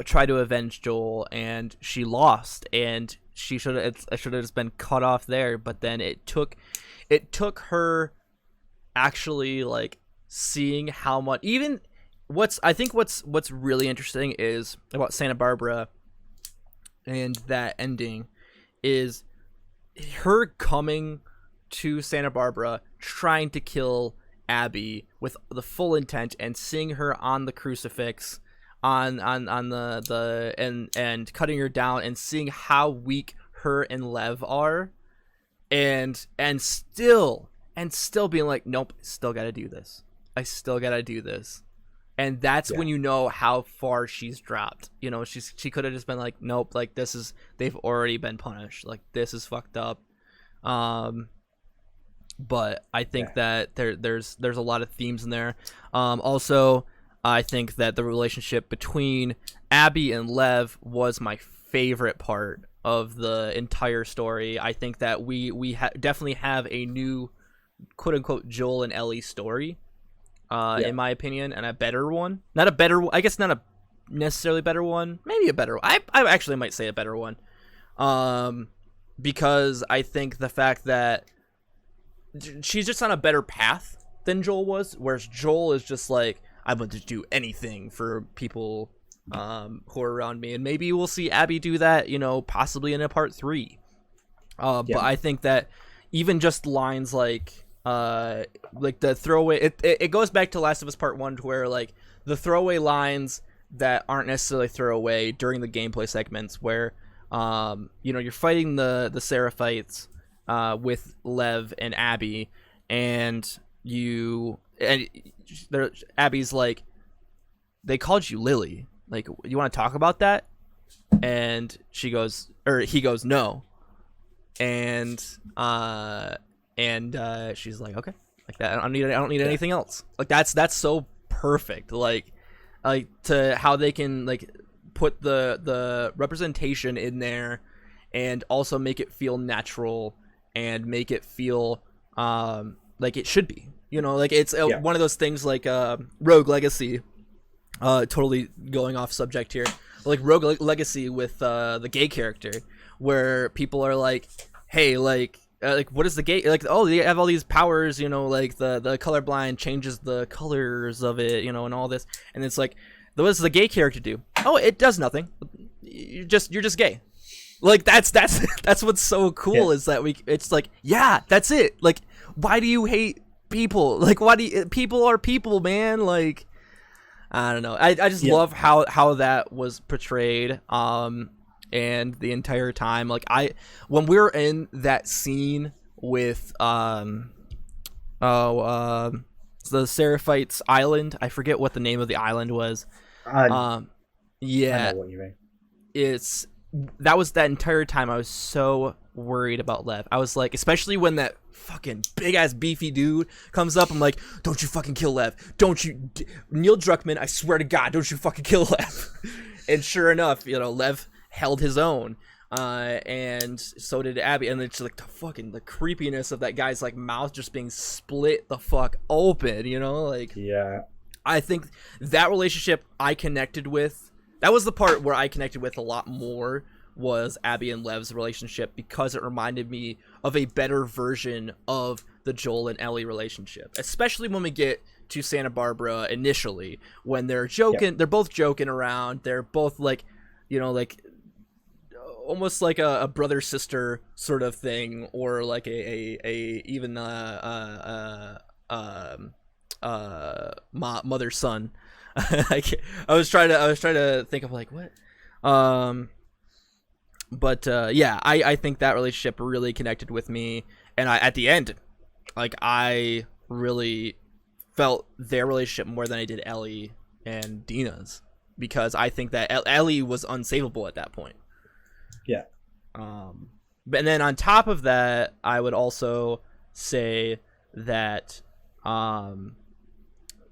try to avenge Joel, and she lost, and she should have just been cut off there. But then it took her actually like seeing how much, even what's really interesting is about Santa Barbara and that ending is her coming to Santa Barbara trying to kill Abby with the full intent, and seeing her on the crucifix on the and cutting her down, and seeing how weak her and Lev are, and still being like, nope, still gotta do this. I still gotta do this. And that's when you know how far she's dropped. She could have just been like, nope, like they've already been punished. Like, this is fucked up. But I think that there's a lot of themes in there. Also, I think that the relationship between Abby and Lev was my favorite part of the entire story. I think that we definitely have a new quote unquote Joel and Ellie story. In my opinion, and a better one. Not a necessarily better one. Maybe a better one. I actually might say a better one. Because I think the fact that she's just on a better path than Joel was, whereas Joel is just like, I'm going to do anything for people who are around me, and maybe we'll see Abby do that, possibly in a part 3. But I think that even just lines like the throwaway, it goes back to Last of Us Part 1, to where like the throwaway lines that aren't necessarily throwaway during the gameplay segments, where you're fighting the Seraphites with Lev and Abby, and Abby's like, they called you Lily, like, you want to talk about that? And he goes no, and she's like, okay, like that. I don't need anything else. Like, that's so perfect. Like to how they can like put the representation in there, and also make it feel natural, and make it feel like it should be. Like it's one of those things like Rogue Legacy. Totally going off subject here. Like Rogue Legacy with the gay character, where people are like, hey, like what is the gay, like, oh, they have all these powers, like the colorblind changes the colors of it, and all this, and it's like, what does the gay character do? Oh, it does nothing. You're just gay. Like, that's what's so cool, is that it's like, yeah, that's it. Like, why do you hate people? Like, people are people, man. Like, I don't know. I just love how that was portrayed. And the entire time, like, when we were in that scene with the Seraphites Island, I forget what the name of the island was. I know what you mean. That entire time I was so worried about Lev. I was like, especially when that fucking big ass beefy dude comes up, I'm like, don't you fucking kill Lev. Don't you, Neil Druckmann, I swear to God, don't you fucking kill Lev. And sure enough, Lev held his own, and so did Abby. And it's like the creepiness of that guy's like mouth just being split the fuck open, like, I think that relationship I connected with. That was the part where I connected with a lot more, was Abby and Lev's relationship, because it reminded me of a better version of the Joel and Ellie relationship, especially when we get to Santa Barbara initially, when they're joking, they're both joking around, they're both like, like almost like a brother sister sort of thing, or like even mother son. I was trying to think of like what, but I think that relationship really connected with me, and at the end, like, I really felt their relationship more than I did Ellie and Dina's, because I think that Ellie was unsavable at that point. But then on top of that, I would also say that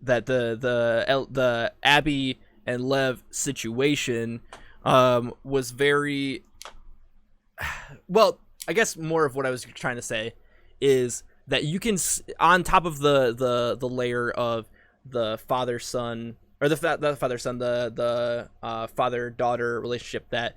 that the Abby and Lev situation was very well, I guess more of what I was trying to say is that you can, on top of the layer of the father son, or the father son, the father daughter relationship that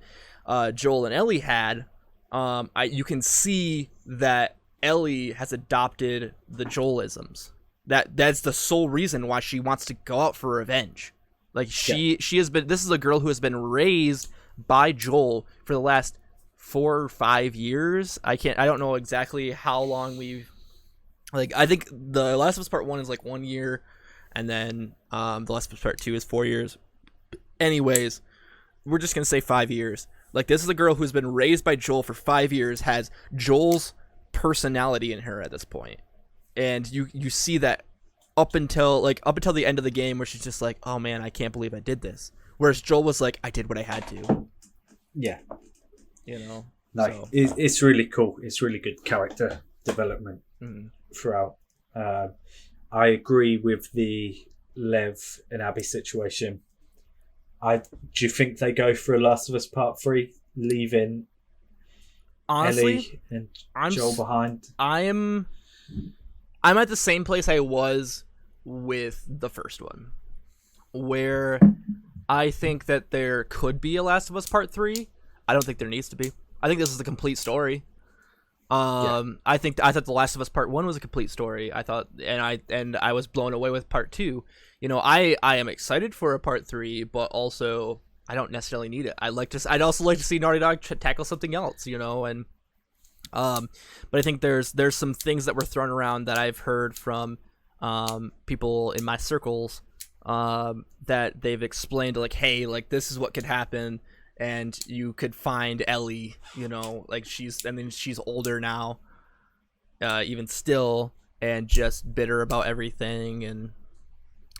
Joel and Ellie had. You can see that Ellie has adopted the Joelisms. That's the sole reason why she wants to go out for revenge. Like she has been. This is a girl who has been raised by Joel for the last 4 or 5 years. I don't know exactly how long we've. Like, I think The Last of Us Part 1 is like 1 year, and then The Last of Us Part 2 is 4 years. Anyways, we're just gonna say 5 years. Like, this is a girl who's been raised by Joel for 5 years, has Joel's personality in her at this point, and you see that up until the end of the game, where she's just like, oh man, I can't believe I did this. Whereas Joel was like, I did what I had to. Yeah, It's really cool. It's really good character development throughout. I agree with the Lev and Abby situation. Do you think they go for a Last of Us Part 3, leaving honestly Ellie and Joel behind? I'm at the same place I was with the first one, where I think that there could be a Last of Us Part 3. I don't think there needs to be. I think this is a complete story. I thought The Last of Us Part 1 was a complete story. I thought, and I was blown away with Part 2. I am excited for a Part 3, but also I don't necessarily need it. I'd also like to see Naughty Dog tackle something else, and but I think there's some things that were thrown around that I've heard from people in my circles that they've explained, like, hey, like, this is what could happen. And you could find Ellie, like she's older now, even still, and just bitter about everything,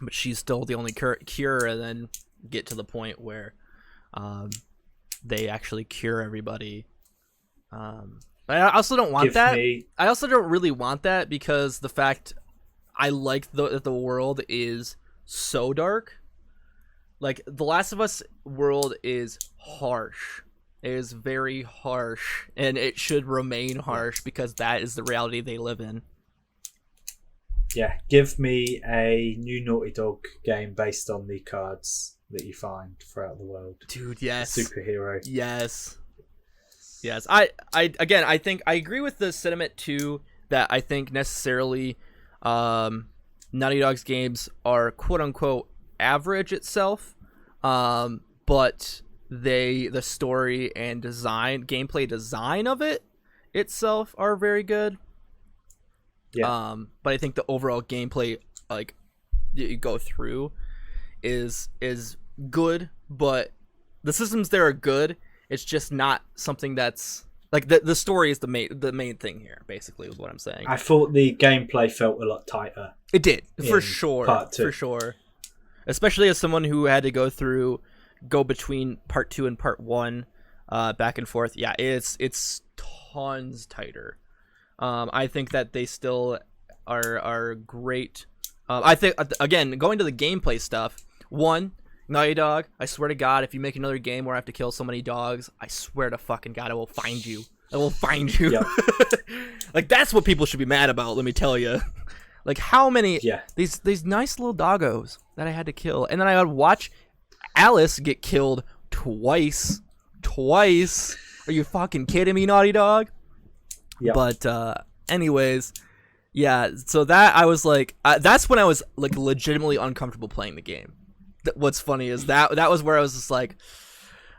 but she's still the only cure, and then get to the point where they actually cure everybody. But I also don't want that. I also don't really want that, because the fact I like the world is so dark. Like, The Last of Us world is harsh. It is very harsh, and it should remain harsh, because that is the reality they live in. Yeah, give me a new Naughty Dog game based on the cards that you find throughout the world. Dude, yes. Superhero. Yes. I think I agree with the sentiment too, that I think necessarily Naughty Dog's games are quote unquote average itself, but the story and gameplay design of it itself are very good. Yeah. But I think the overall gameplay, like, you go through is good, but the systems there are good. It's just not something that's like the story is the main thing here, basically, is what I'm saying. I thought the gameplay felt a lot tighter. It did, for sure. Part 2. For sure. Especially as someone who had to go between Part 2 and Part 1, back and forth. Yeah, it's tons tighter. I think that they still are great. I think, again, going to the gameplay stuff, Naughty Dog, I swear to God, if you make another game where I have to kill so many dogs, I swear to fucking God, I will find you. I will find you. Yep. Like, that's what people should be mad about, let me tell you. Like, how many these nice little doggos that I had to kill, and then I would watch Alice get killed twice. Are you fucking kidding me, Naughty Dog? Yeah. But anyways, yeah. So that I was like, that's when I was like legitimately uncomfortable playing the game. What's funny is that was where I was just like,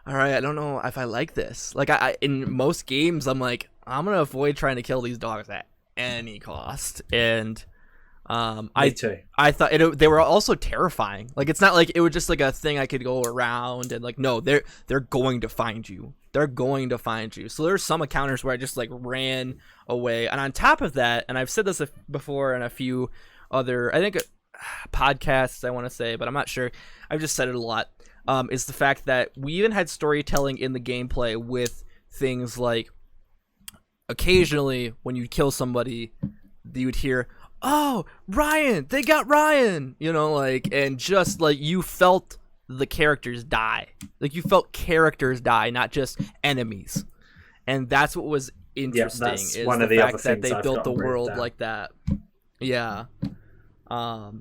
all right, I don't know if I like this. Like, I in most games, I'm like, I'm gonna avoid trying to kill these dogs at any cost, and Me too. I thought they were also terrifying. Like, it's not like it was just like a thing I could go around and like, no, they're going to find you. They're going to find you. So there's some encounters where I just like ran away. And on top of that, and I've said this before in a few other, I think, podcasts, I want to say, but I'm not sure. I've just said it a lot. Is the fact that we even had storytelling in the gameplay with things like, occasionally when you kill somebody, you would hear, oh, Ryan, they got Ryan, like, and just like you felt the characters die. Like, you felt characters die, not just enemies. and that's what was interesting. That's is one the of the fact other that things they I've built the gotten written world down. like that. Yeah. But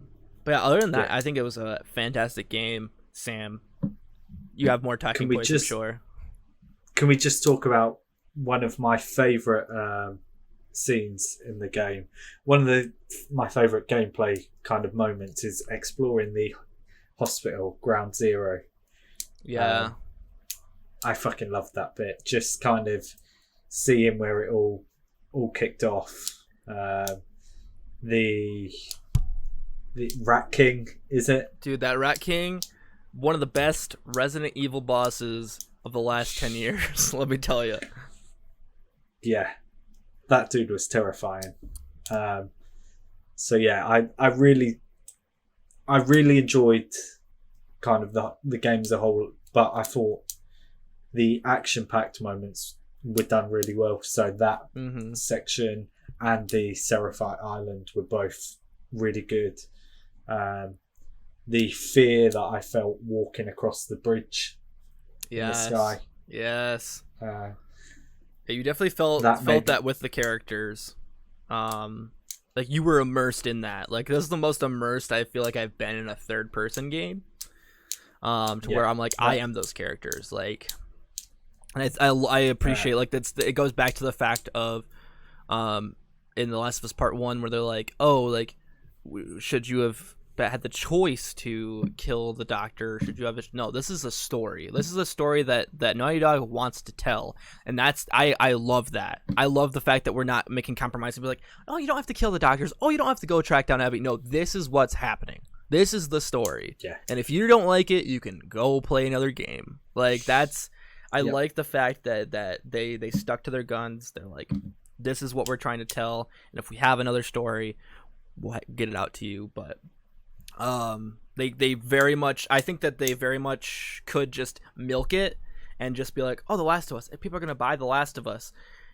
yeah, other than that, Yeah. I think it was a fantastic game. Sam, you have more talking we points, just- I'm sure. Can we just talk about one of my favourite scenes in the game? One of my favourite gameplay kind of moments is exploring the hospital, Ground Zero. Yeah. I fucking loved that bit. Just kind of seeing where it all kicked off. The Rat King, is it? Dude, that Rat King, one of the best Resident Evil bosses of the last 10 years, let me tell you. Yeah, that dude was terrifying. So yeah, I really enjoyed kind of the game as a whole, but I thought the action-packed moments were done really well. So that section and the Seraphite Island were both really good. The fear that I felt walking across the bridge in the sky. Yes. Uh, Yeah, you definitely felt that with the characters. Like you were immersed in that. Like this is the most immersed I feel like I've been in a third person game. Where I'm like, I am those characters. Like, and I appreciate like it goes back to the fact of, in The Last of Us Part 1 where they're like, oh, like, should you have had the choice to kill the doctor? Should you have no, this is a story. This is a story that Naughty Dog wants to tell. And that's, I love that. I love the fact that we're not making compromises. We're like, oh, you don't have to kill the doctors. Oh, you don't have to go track down Abby. No, this is what's happening. This is the story. Yeah. And if you don't like it, you can go play another game. Like that's, I like the fact that they stuck to their guns. They're like, this is what we're trying to tell. And if we have another story, we'll get it out to you. But they very much, I think that they very much could just milk it and just be like, oh, The Last of Us, people are gonna buy The Last of Us,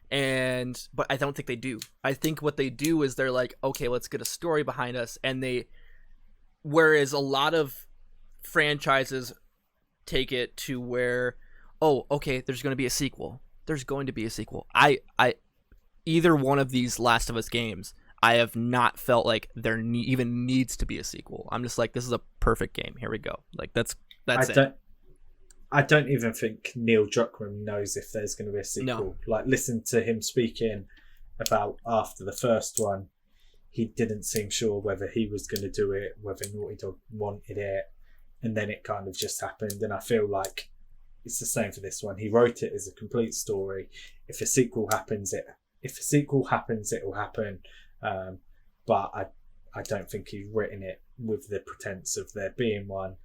but I don't think they do. I think what they do is they're like, okay, let's get a story behind us, and whereas a lot of franchises take it to where, oh, okay, there's going to be a sequel. There's going to be a sequel. Either one of these Last of Us games, I have not felt like there even needs to be a sequel. I'm just like, this is a perfect game. Here we go. Like that's it. I don't even think Neil Druckmann knows if there's going to be a sequel. No. Like, listen to him speaking about after the first one. He didn't seem sure whether he was going to do it, whether Naughty Dog wanted it, and then it kind of just happened. And I feel like it's the same for this one. He wrote it as a complete story. If a sequel happens, it will happen. But I don't think he's written it with the pretense of there being one.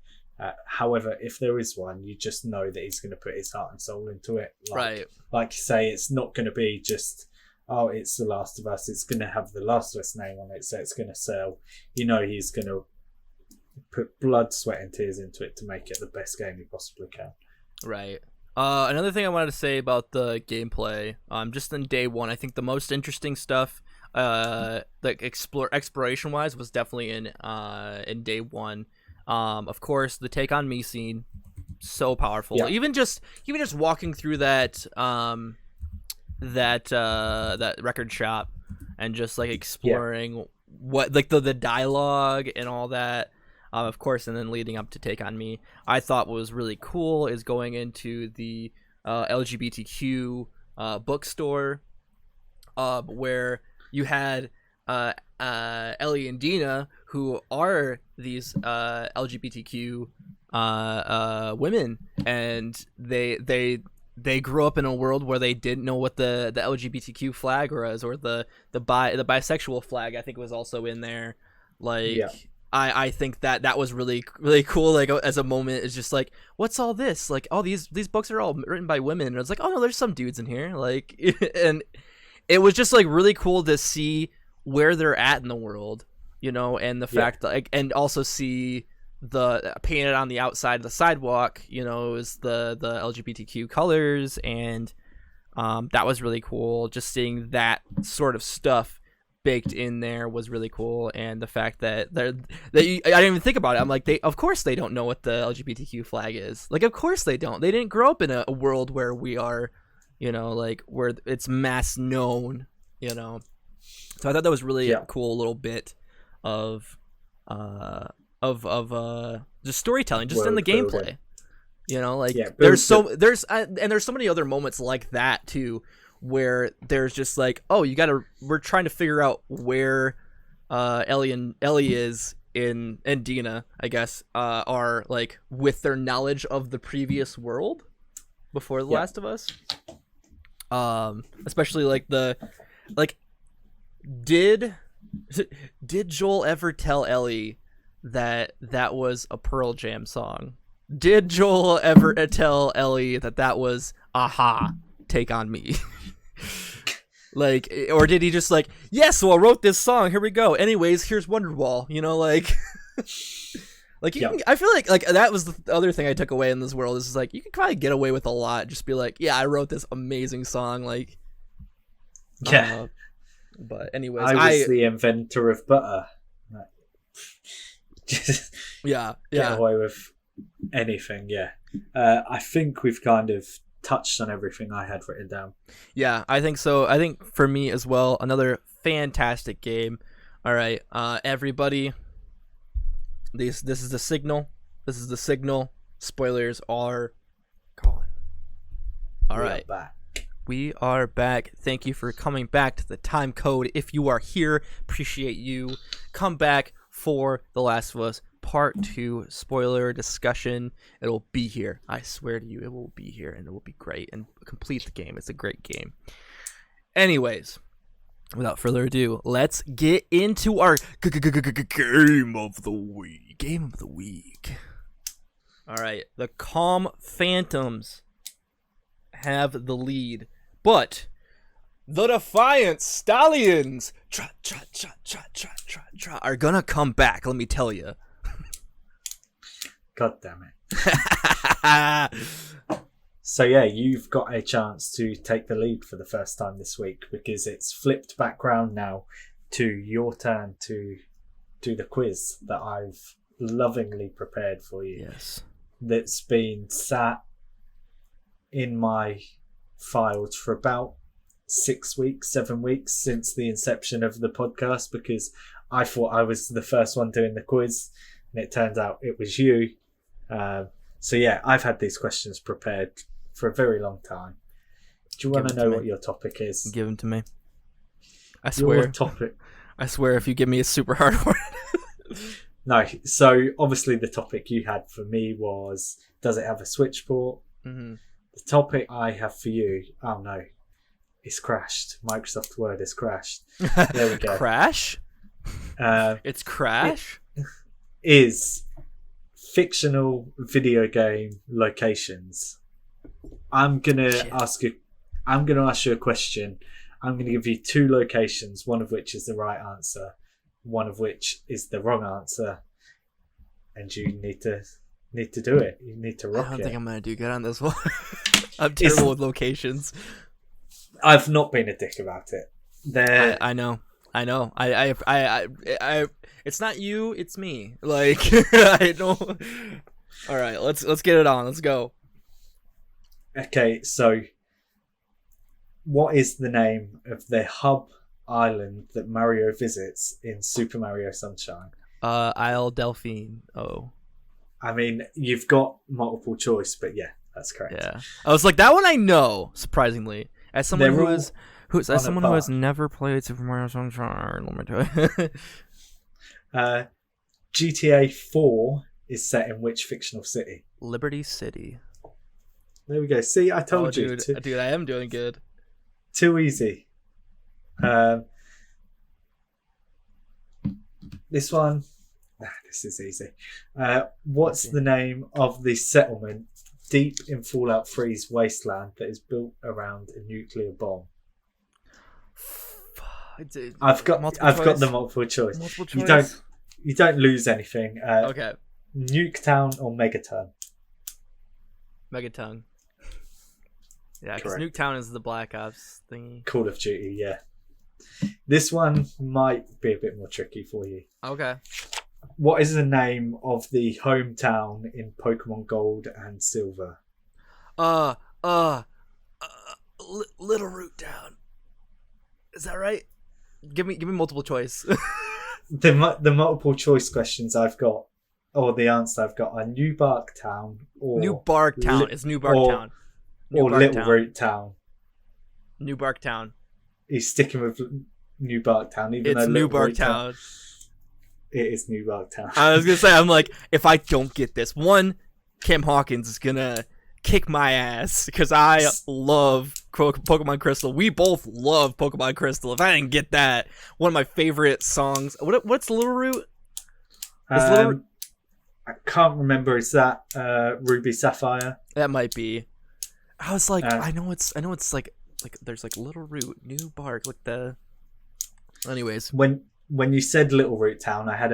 However, if there is one, you just know that he's going to put his heart and soul into it. Right. Like you say, it's not going to be just, oh, it's The Last of Us. It's going to have The Last of Us name on it, so it's going to sell. You know, he's going to put blood, sweat, and tears into it to make it the best game he possibly can. Right. Another thing I wanted to say about the gameplay, just in day one, I think the most interesting stuff, like exploration wise, was definitely in day one. Of course, the take on me scene, so powerful. Yeah. Even just walking through that record shop and just like exploring what like the dialogue and all that. Of course, and then leading up to Take On Me, I thought what was really cool is going into the LGBTQ bookstore, where you had Ellie and Dina, who are these LGBTQ women, and they grew up in a world where they didn't know what the LGBTQ flag was, or the bisexual flag. I think was also in there. Like. Yeah. I think that was really, really cool. Like as a moment, it's just like, what's all this? Like, all these books are all written by women. And I was like, oh no, there's some dudes in here. Like, and it was just like really cool to see where they're at in the world, you know, and the fact that, like, and also see the painted on the outside of the sidewalk, you know, is the LGBTQ colors, and that was really cool. Just seeing that sort of stuff baked in there was really cool, and the fact that I didn't even think about it. I'm like, of course they don't know what the LGBTQ flag is. Like, of course they don't. They didn't grow up in a world where we are you know, like where it's mass known, you know. So I thought that was really a cool little bit of just storytelling, just in the gameplay. You know, like there's so many other moments like that too, where there's just like, oh, we're trying to figure out where Ellie is and Dina, I guess, are like with their knowledge of the previous world before The Last of Us. Especially did Joel ever tell Ellie that was a Pearl Jam song? Did Joel ever tell Ellie that was Aha, Take on Me? Like, or did he just like, yes, so I wrote this song, here we go. Anyways, here's Wonderwall, you know, like like I feel like that was the other thing I took away in this world is like you can probably get away with a lot, just be like, yeah, I wrote this amazing song, like but anyways, I was the inventor of butter. Just get away with anything. I think we've kind of touched on everything I had written down. Yeah, I think so. I think for me as well, another fantastic game. All right, everybody, this is the signal. This is the signal. Spoilers are gone. All right. We are back. Thank you for coming back to the time code. If you are here, appreciate you. Come back for The Last of Us Part 2 spoiler discussion. It'll be here. I swear to you, it will be here, and it will be great. And complete the game. It's a great game. Anyways, without further ado, let's get into our game of the week. Game of the week. All right. The Calm Phantoms have the lead. But the Defiant Stallions are gonna come back, let me tell you. God damn it. So yeah, you've got a chance to take the lead for the first time this week because it's flipped back round now to your turn to do the quiz that I've lovingly prepared for you. Yes. That's been sat in my files for about 7 weeks since the inception of the podcast because I thought I was the first one doing the quiz and it turns out it was you. So yeah, I've had these questions prepared for a very long time. Do you want to know what your topic is? Give them to me. I swear. Your topic. I swear if you give me a super hard one. No, so obviously the topic you had for me was, does it have a Switch port? Mm-hmm. The topic I have for you, oh no, it's crashed. Microsoft Word has crashed. There we go. Crash? It's Crash? Is fictional video game locations. I'm gonna ask you a question. I'm gonna give you 2 locations, one of which is the right answer, one of which is the wrong answer, and you need to do it. You need to rock it. I don't think I'm gonna do good on this one. I'm terrible with locations. I've not been a dick about it. I know. I it's not you, it's me. Like I know. All right, let's get it on. Let's go. Okay, so what is the name of the hub island that Mario visits in Super Mario Sunshine? Isle Delphine. Oh. I mean, you've got multiple choice, but yeah, that's correct. Yeah. I was like, that one I know, surprisingly. As someone who has never played Super Mario Sunshine, let me tell you. GTA 4 is set in which fictional city? Liberty City. There we go. See, I told you. Dude, I am doing good. Too easy. This one. This is easy. What's the name of the settlement deep in Fallout 3's wasteland that is built around a nuclear bomb? I've got the multiple choice. You don't lose anything. Okay. Nuketown or Megaton? Megaton. Yeah, because Nuketown is the Black Ops thingy. Call of Duty, yeah. This one might be a bit more tricky for you. Okay. What is the name of the hometown in Pokemon Gold and Silver? Little Root Town. Is that right? Give me multiple choice. The multiple choice questions I've got, or the answer I've got, are New Bark Town or New Bark Town. It's New Bark Town. Or Little Root Town. New Bark Town. He's sticking with New Bark Town, even though It's New Bark Town. It is New Bark Town. I was gonna say, I'm like, if I don't get this, one, Kim Hawkins is gonna kick my ass because I love Pokemon Crystal. We both love Pokemon Crystal. If I didn't get that, one of my favorite songs. What's Little Root? I can't remember. Is that Ruby Sapphire? That might be. I was like, I know it's like there's like Little Root, New Bark, like the. Anyways, when you said Little Root Town, I had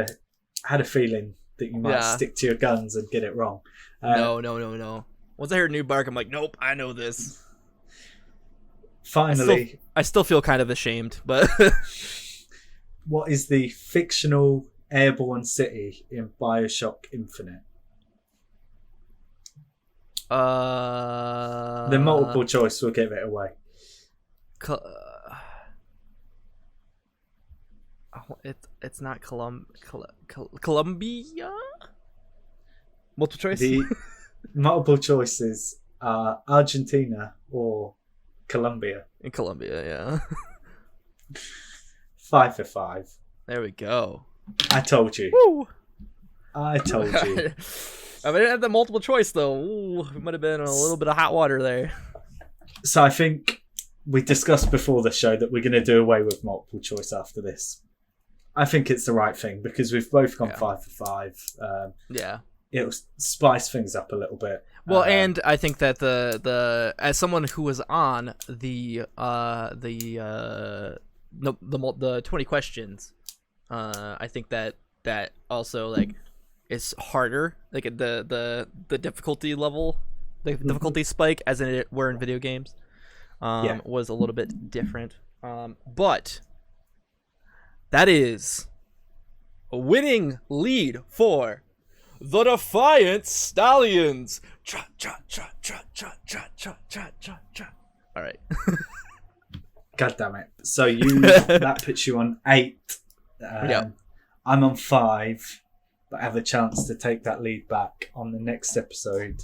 a feeling that you might stick to your guns and get it wrong. No. Once I heard New Bark, I'm like, nope, I know this. Finally, I still feel kind of ashamed, but what is the fictional airborne city in BioShock Infinite? The multiple choice will give it away. It's not Columbia. Multiple choice. The multiple choices are Argentina or Colombia. In Colombia, yeah. 5 for 5. There we go. I told you. Woo! I told you. If I didn't have the multiple choice, though, it might have been a little bit of hot water there. So I think we discussed before the show that we're going to do away with multiple choice after this. I think it's the right thing because we've both gone 5 for 5. Yeah. It'll spice things up a little bit. Well, and I think that the as someone who was on the 20 questions, I think that also like is harder, like the difficulty level, the difficulty spike as in it were in video games, was a little bit different. But that is a winning lead for the Defiant Stallions. All right. God damn it. So that puts you on 8. I'm on 5, but I have a chance to take that lead back on the next episode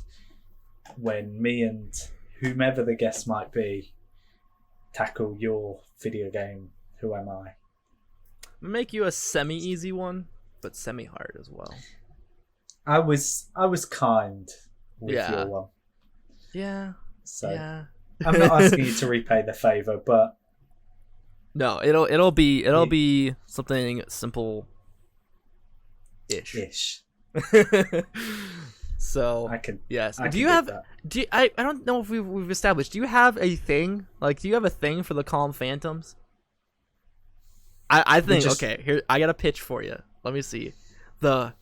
when me and whomever the guest might be tackle your video game, Who Am I? I'm gonna make you a semi-easy one, but semi-hard as well. I was kind with your one. Yeah. So yeah. I'm not asking you to repay the favor, but no, it'll be something simple ish. So I can. Yes. I don't know if we've established. Do you have a thing? Like, do you have a thing for the Calm Phantoms? I think okay. Here, I got a pitch for you. Let me see. The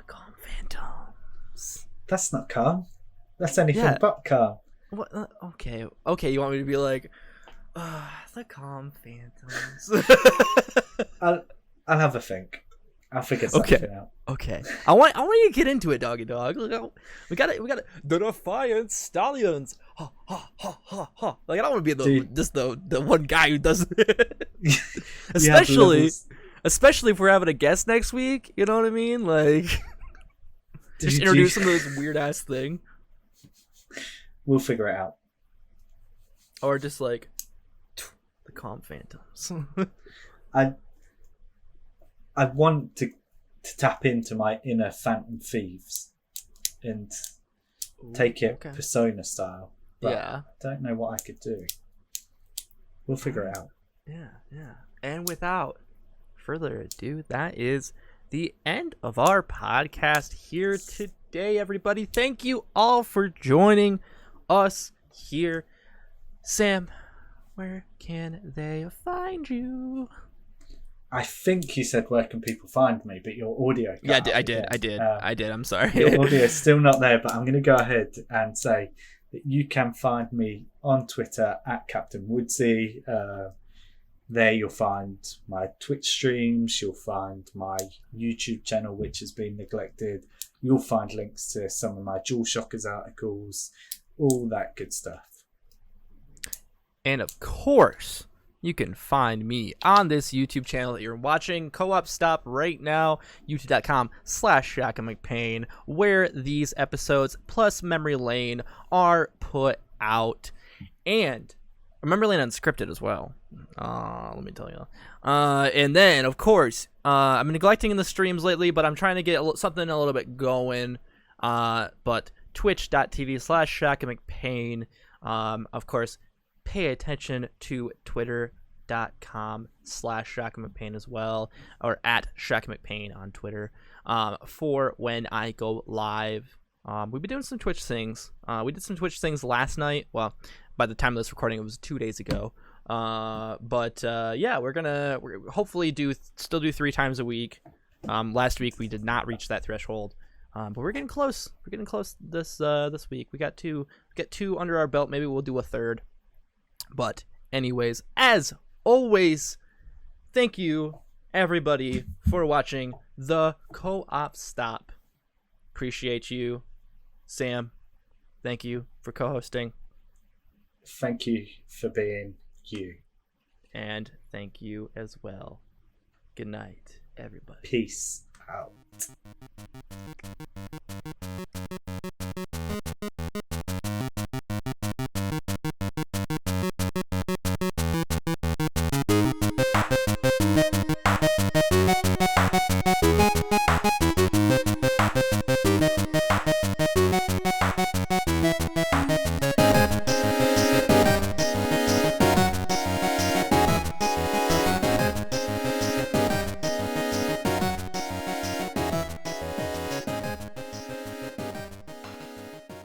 Calm Phantoms. That's not calm. That's anything but calm. What? Okay. You want me to be like, the Calm Phantoms? I'll have a think. I'll figure something out. Okay. I want you to get into it, doggy dog. We got it. The Defiant Stallions. Ha ha ha ha ha. Like, I don't want to be the one guy who does it. Especially if we're having a guest next week. You know what I mean? Like, just introduce them to this weird ass thing. We'll figure it out. Or just like the Calm Phantoms. I want to tap into my inner Phantom Thieves and take it Persona style. But I don't know what I could do. We'll figure it out. Yeah. And without further ado, that is the end of our podcast here today, everybody. Thank you all for joining us here. Sam, where can they find you? I think you said where can people find me, but your audio. I did. I'm sorry. Your audio is still not there, but I'm going to go ahead and say that you can find me on Twitter at Captain Woodsy. There you'll find my Twitch streams. You'll find my YouTube channel, which has been neglected. You'll find links to some of my Jewel Shockers articles, all that good stuff. And of course, you can find me on this YouTube channel that you're watching, Co-op Stop, right now, youtube.com/ShakaMcPain, where these episodes plus Memory Lane are put out. And Memory Lane Unscripted as well. Let me tell you. And then, of course, I've been neglecting in the streams lately, but I'm trying to get something a little bit going. But twitch.tv/ShakaMcPain. Of course, pay attention to twitter.com/ShakaMcPain as well, or at ShakaMcPain on Twitter, for when I go live. We've been doing some Twitch things. We did some Twitch things last night. Well, by the time of this recording, it was 2 days ago. But yeah, we're hopefully still do 3 times a week. Last week we did not reach that threshold. But we're getting close. We're getting close this week. We got two under our belt. Maybe we'll do a third. But anyways, as always, thank you everybody for watching the Co-op Stop. Appreciate you, Sam. Thank you for co-hosting. Thank you for being you. And thank you as well. Good night, everybody. Peace out.